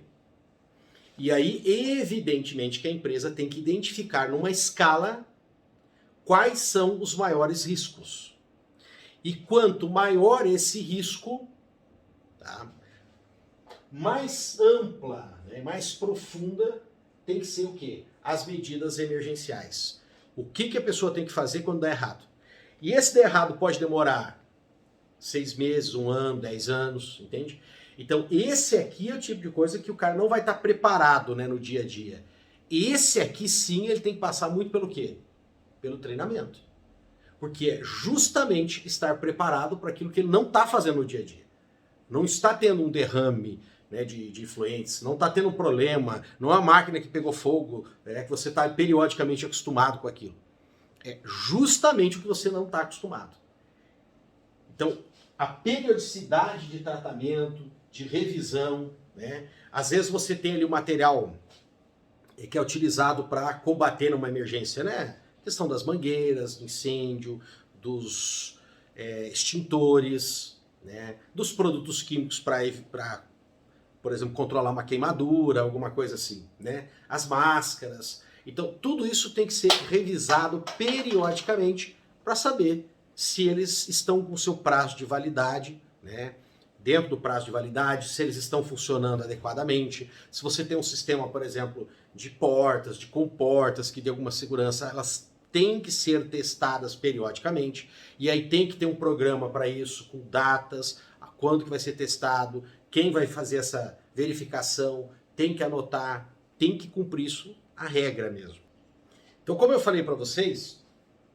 E aí, evidentemente, que a empresa tem que identificar numa escala quais são os maiores riscos. E quanto maior esse risco, tá, mais ampla, né, mais profunda tem que ser o quê? As medidas emergenciais. O que a pessoa tem que fazer quando dá errado? E esse der errado pode demorar 6 meses, 1 ano, 10 anos, entende? Então esse aqui é o tipo de coisa que o cara não vai estar preparado, né, no dia a dia. Esse aqui sim ele tem que passar muito pelo quê? Pelo treinamento. Porque é justamente estar preparado para aquilo que ele não está fazendo no dia a dia. Não está tendo um derrame, né, de efluentes, não está tendo problema, não é uma máquina que pegou fogo, que você está periodicamente acostumado com aquilo. É justamente o que você não está acostumado. Então, a periodicidade de tratamento, de revisão, né? Às vezes você tem ali o material que é utilizado para combater numa emergência, né? A questão das mangueiras, do incêndio, dos extintores, né? Dos produtos químicos para, por exemplo, controlar uma queimadura, alguma coisa assim, né? As máscaras. Então, tudo isso tem que ser revisado periodicamente para saber se eles estão com o seu prazo de validade, né? Dentro do prazo de validade, se eles estão funcionando adequadamente. Se você tem um sistema, por exemplo, de portas, de comportas, que dê alguma segurança, elas têm que ser testadas periodicamente. E aí tem que ter um programa para isso, com datas, quando que vai ser testado, quem vai fazer essa verificação, tem que anotar, tem que cumprir isso, a regra mesmo. Então, como eu falei para vocês,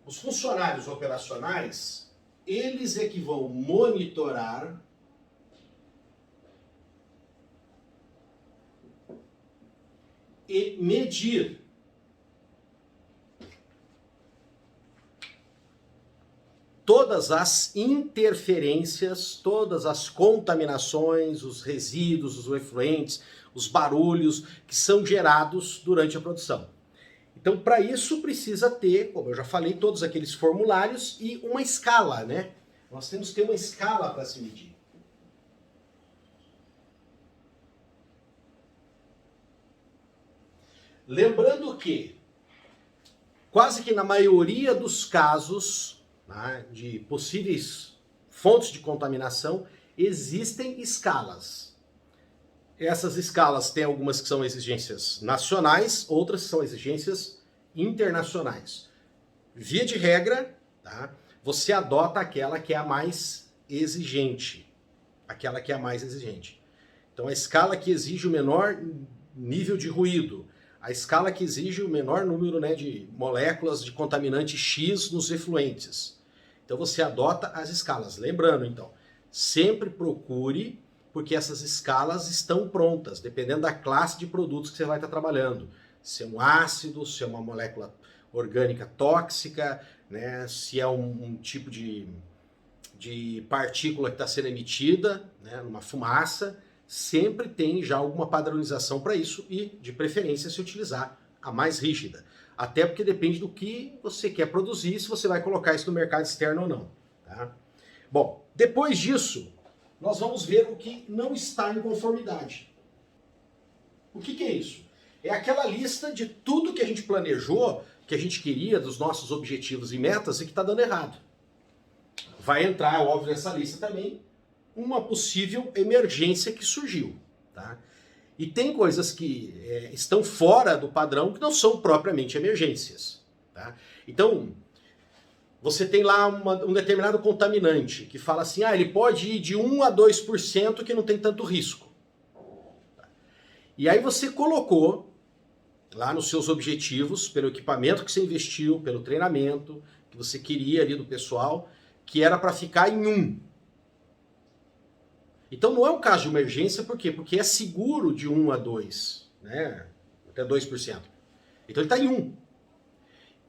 os funcionários operacionais, eles é que vão monitorar e medir todas as interferências, todas as contaminações, os resíduos, os efluentes, os barulhos que são gerados durante a produção. Então, para isso precisa ter, como eu já falei, todos aqueles formulários e uma escala, né? Nós temos que ter uma escala para se medir. Lembrando que, quase que na maioria dos casos, né, de possíveis fontes de contaminação, existem escalas. Essas escalas têm algumas que são exigências nacionais, outras que são exigências internacionais. Via de regra, tá, você adota aquela que é a mais exigente. Aquela que é a mais exigente. Então, a escala que exige o menor nível de ruído, a escala que exige o menor número, né, de moléculas de contaminante X nos efluentes. Então você adota as escalas. Lembrando, então, sempre procure, porque essas escalas estão prontas, dependendo da classe de produtos que você vai estar trabalhando. Se é um ácido, se é uma molécula orgânica tóxica, né, se é um tipo de partícula que está sendo emitida, né, numa fumaça, sempre tem já alguma padronização para isso e, de preferência, se utilizar a mais rígida. Até porque depende do que você quer produzir, se você vai colocar isso no mercado externo ou não. Tá? Bom, depois disso, nós vamos ver o que não está em conformidade. O que é isso? É aquela lista de tudo que a gente planejou, que a gente queria, dos nossos objetivos e metas, e que está dando errado. Vai entrar, óbvio, nessa lista também uma possível emergência que surgiu. Tá? E tem coisas que estão fora do padrão que não são propriamente emergências. Tá? Então, você tem lá um determinado contaminante que fala assim, ele pode ir de 1 a 2% que não tem tanto risco. Tá? E aí você colocou lá nos seus objetivos, pelo equipamento que você investiu, pelo treinamento que você queria ali do pessoal, que era para ficar em 1. Então não é um caso de emergência, por quê? Porque é seguro de 1 a 2, né? Até 2%. Então ele está em 1.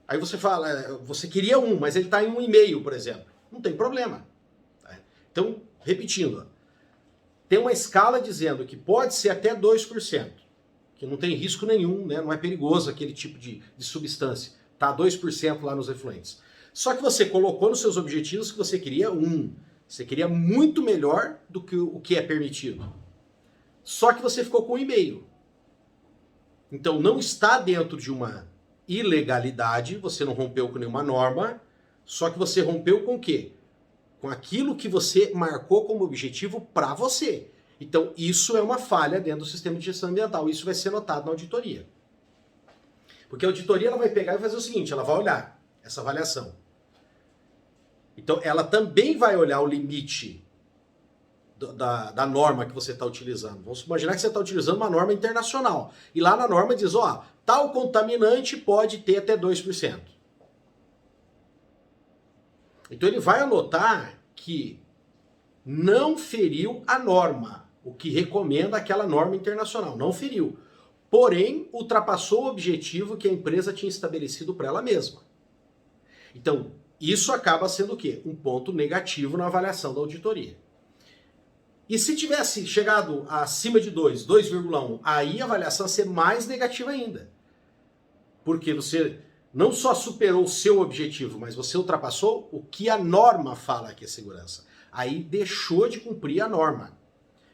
Aí você fala, você queria 1, mas ele está em 1,5, por exemplo. Não tem problema. Tá? Então, repetindo, tem uma escala dizendo que pode ser até 2%, que não tem risco nenhum, né? Não é perigoso aquele tipo de substância. Está 2% lá nos efluentes. Só que você colocou nos seus objetivos que você queria 1. Você queria muito melhor do que o que é permitido. Só que você ficou com 1,5. Então não está dentro de uma ilegalidade, você não rompeu com nenhuma norma, só que você rompeu com o quê? Com aquilo que você marcou como objetivo para você. Então isso é uma falha dentro do sistema de gestão ambiental. Isso vai ser notado na auditoria. Porque a auditoria ela vai pegar e fazer o seguinte, ela vai olhar essa avaliação. Então, ela também vai olhar o limite da norma que você está utilizando. Vamos imaginar que você está utilizando uma norma internacional. E lá na norma diz, tal contaminante pode ter até 2%. Então, ele vai anotar que não feriu a norma. o que recomenda aquela norma internacional, não feriu. Porém, ultrapassou o objetivo que a empresa tinha estabelecido para ela mesma. Então, isso acaba sendo o quê? Um ponto negativo na avaliação da auditoria. E se tivesse chegado acima de 2, 2,1, aí a avaliação ia ser mais negativa ainda. Porque você não só superou o seu objetivo, mas você ultrapassou o que a norma fala que é segurança. Aí deixou de cumprir a norma.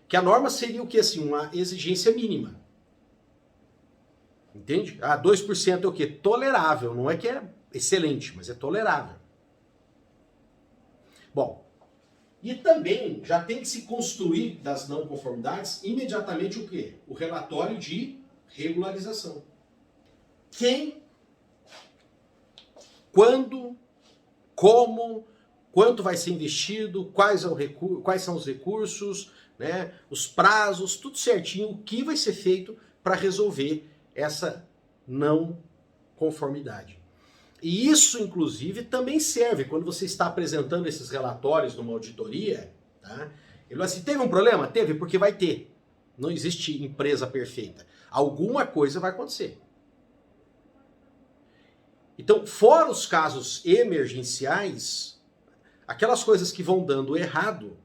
Que a norma seria o que? Assim, uma exigência mínima. Entende? 2% é o quê? Tolerável. Não é que é excelente, mas é tolerável. Bom, e também já tem que se construir das não conformidades imediatamente o quê? O relatório de regularização. Quem, quando, como, quanto vai ser investido, quais são os recursos, né, os prazos, tudo certinho, o que vai ser feito para resolver essa não conformidade. E isso, inclusive, também serve quando você está apresentando esses relatórios numa auditoria. Tá? Ele vai assim, teve um problema? Teve, porque vai ter. Não existe empresa perfeita. Alguma coisa vai acontecer. Então, fora os casos emergenciais, aquelas coisas que vão dando errado,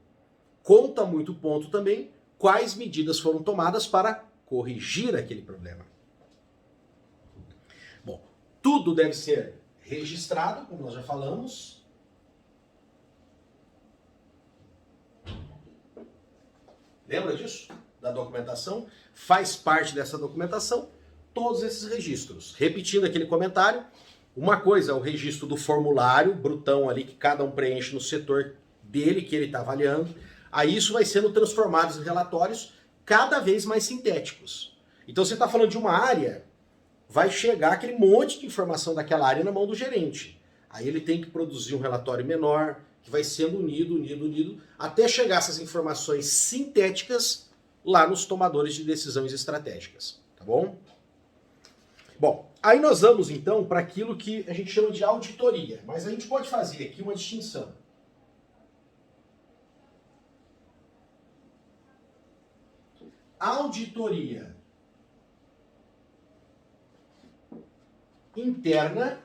conta muito ponto também quais medidas foram tomadas para corrigir aquele problema. Bom, tudo deve ser registrado, como nós já falamos. Lembra disso? Da documentação? Faz parte dessa documentação todos esses registros. Repetindo aquele comentário, uma coisa é o registro do formulário, brutão ali, que cada um preenche no setor dele, que ele está avaliando. Aí isso vai sendo transformado em relatórios cada vez mais sintéticos. Então você está falando de uma área, vai chegar aquele monte de informação daquela área na mão do gerente. Aí ele tem que produzir um relatório menor, que vai sendo unido, até chegar essas informações sintéticas lá nos tomadores de decisões estratégicas. Tá bom? Bom, aí nós vamos então para aquilo que a gente chama de auditoria. Mas a gente pode fazer aqui uma distinção. Auditoria interna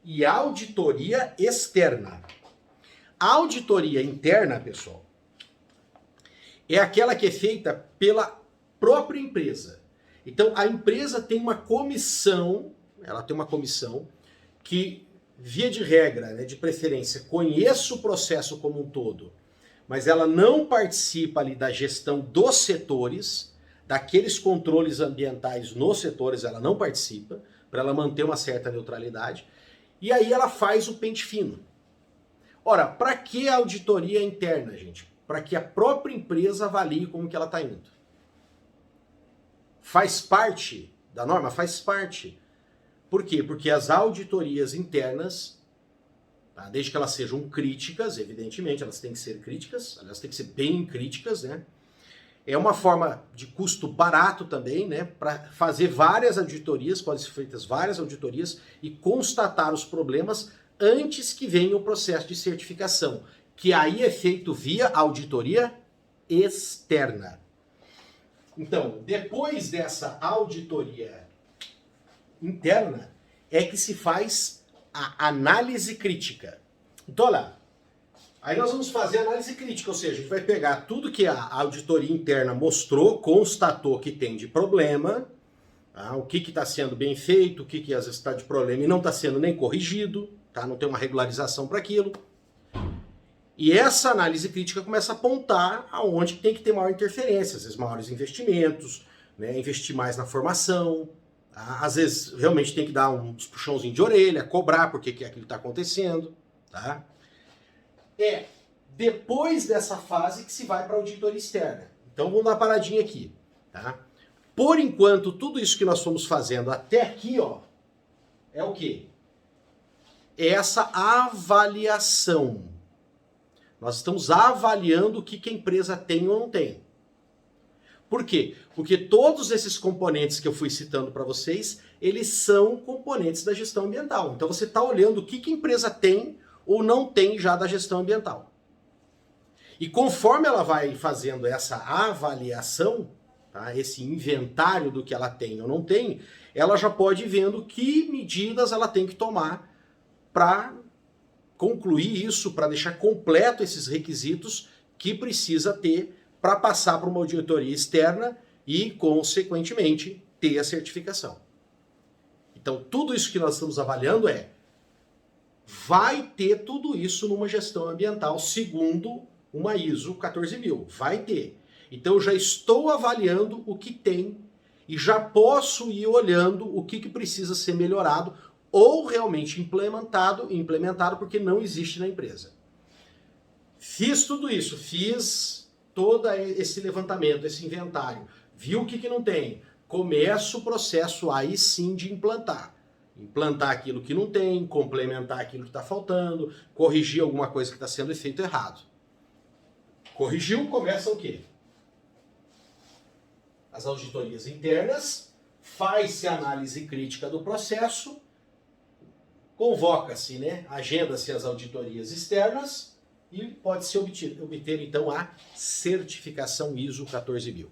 e auditoria externa. A auditoria interna, pessoal, é aquela que é feita pela própria empresa. Então, a empresa tem uma comissão, ela tem uma comissão que, via de regra, né, de preferência, conhece o processo como um todo, mas ela não participa ali da gestão dos setores, daqueles controles ambientais nos setores, ela não participa, para ela manter uma certa neutralidade, e aí ela faz o pente fino. Ora, para que a auditoria interna, gente? Para que a própria empresa avalie como que ela está indo. Faz parte da norma? Faz parte. Por quê? Porque as auditorias internas, tá, desde que elas sejam críticas, evidentemente, elas têm que ser críticas, elas têm que ser bem críticas, né? É uma forma de custo barato também, né? Para fazer várias auditorias, podem ser feitas várias auditorias e constatar os problemas antes que venha o processo de certificação, que aí é feito via auditoria externa. Então, depois dessa auditoria interna, é que se faz a análise crítica. Então, olha lá. Aí nós vamos fazer análise crítica, ou seja, a gente vai pegar tudo que a auditoria interna mostrou, constatou que tem de problema, tá? O que está sendo bem feito, o que às vezes está de problema e não está sendo nem corrigido, tá? Não tem uma regularização para aquilo. E essa análise crítica começa a apontar aonde tem que ter maior interferência, às vezes maiores investimentos, né? Investir mais na formação, tá? Às vezes realmente tem que dar uns puxãozinhos de orelha, cobrar porque que aquilo está acontecendo, tá? É depois dessa fase que se vai para a auditoria externa. Então vamos dar uma paradinha aqui, tá? Por enquanto, tudo isso que nós fomos fazendo até aqui, ó, é o quê? É essa avaliação. Nós estamos avaliando o que a empresa tem ou não tem. Por quê? Porque todos esses componentes que eu fui citando para vocês, eles são componentes da gestão ambiental. Então você está olhando o que a empresa tem ou não tem já da gestão ambiental. E conforme ela vai fazendo essa avaliação, tá, esse inventário do que ela tem ou não tem, ela já pode ir vendo que medidas ela tem que tomar para concluir isso, para deixar completo esses requisitos que precisa ter para passar para uma auditoria externa e, consequentemente, ter a certificação. Então, tudo isso que nós estamos avaliando vai ter tudo isso numa gestão ambiental segundo uma ISO 14000. Vai ter. Então, eu já estou avaliando o que tem e já posso ir olhando o que precisa ser melhorado ou realmente implementado porque não existe na empresa. Fiz tudo isso, fiz todo esse levantamento, esse inventário, vi o que não tem, começo o processo aí sim de implantar. Implantar aquilo que não tem, complementar aquilo que está faltando, corrigir alguma coisa que está sendo feito errado. Corrigiu, começa o quê? As auditorias internas, faz-se a análise crítica do processo, convoca-se, né, agenda-se as auditorias externas e pode-se obter então a certificação ISO 14000.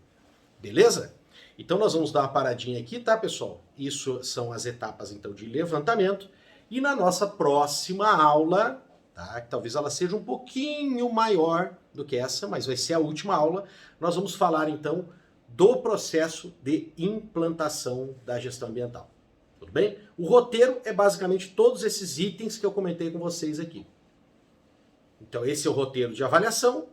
Beleza? Então nós vamos dar uma paradinha aqui, tá, pessoal? Isso são as etapas então de levantamento e na nossa próxima aula, tá, que talvez ela seja um pouquinho maior do que essa, mas vai ser a última aula, nós vamos falar então do processo de implantação da gestão ambiental. Tudo bem? O roteiro é basicamente todos esses itens que eu comentei com vocês aqui. Então esse é o roteiro de avaliação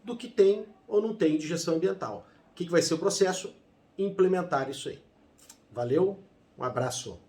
do que tem ou não tem de gestão ambiental. O que vai ser o processo? Implementar isso aí. Valeu, um abraço.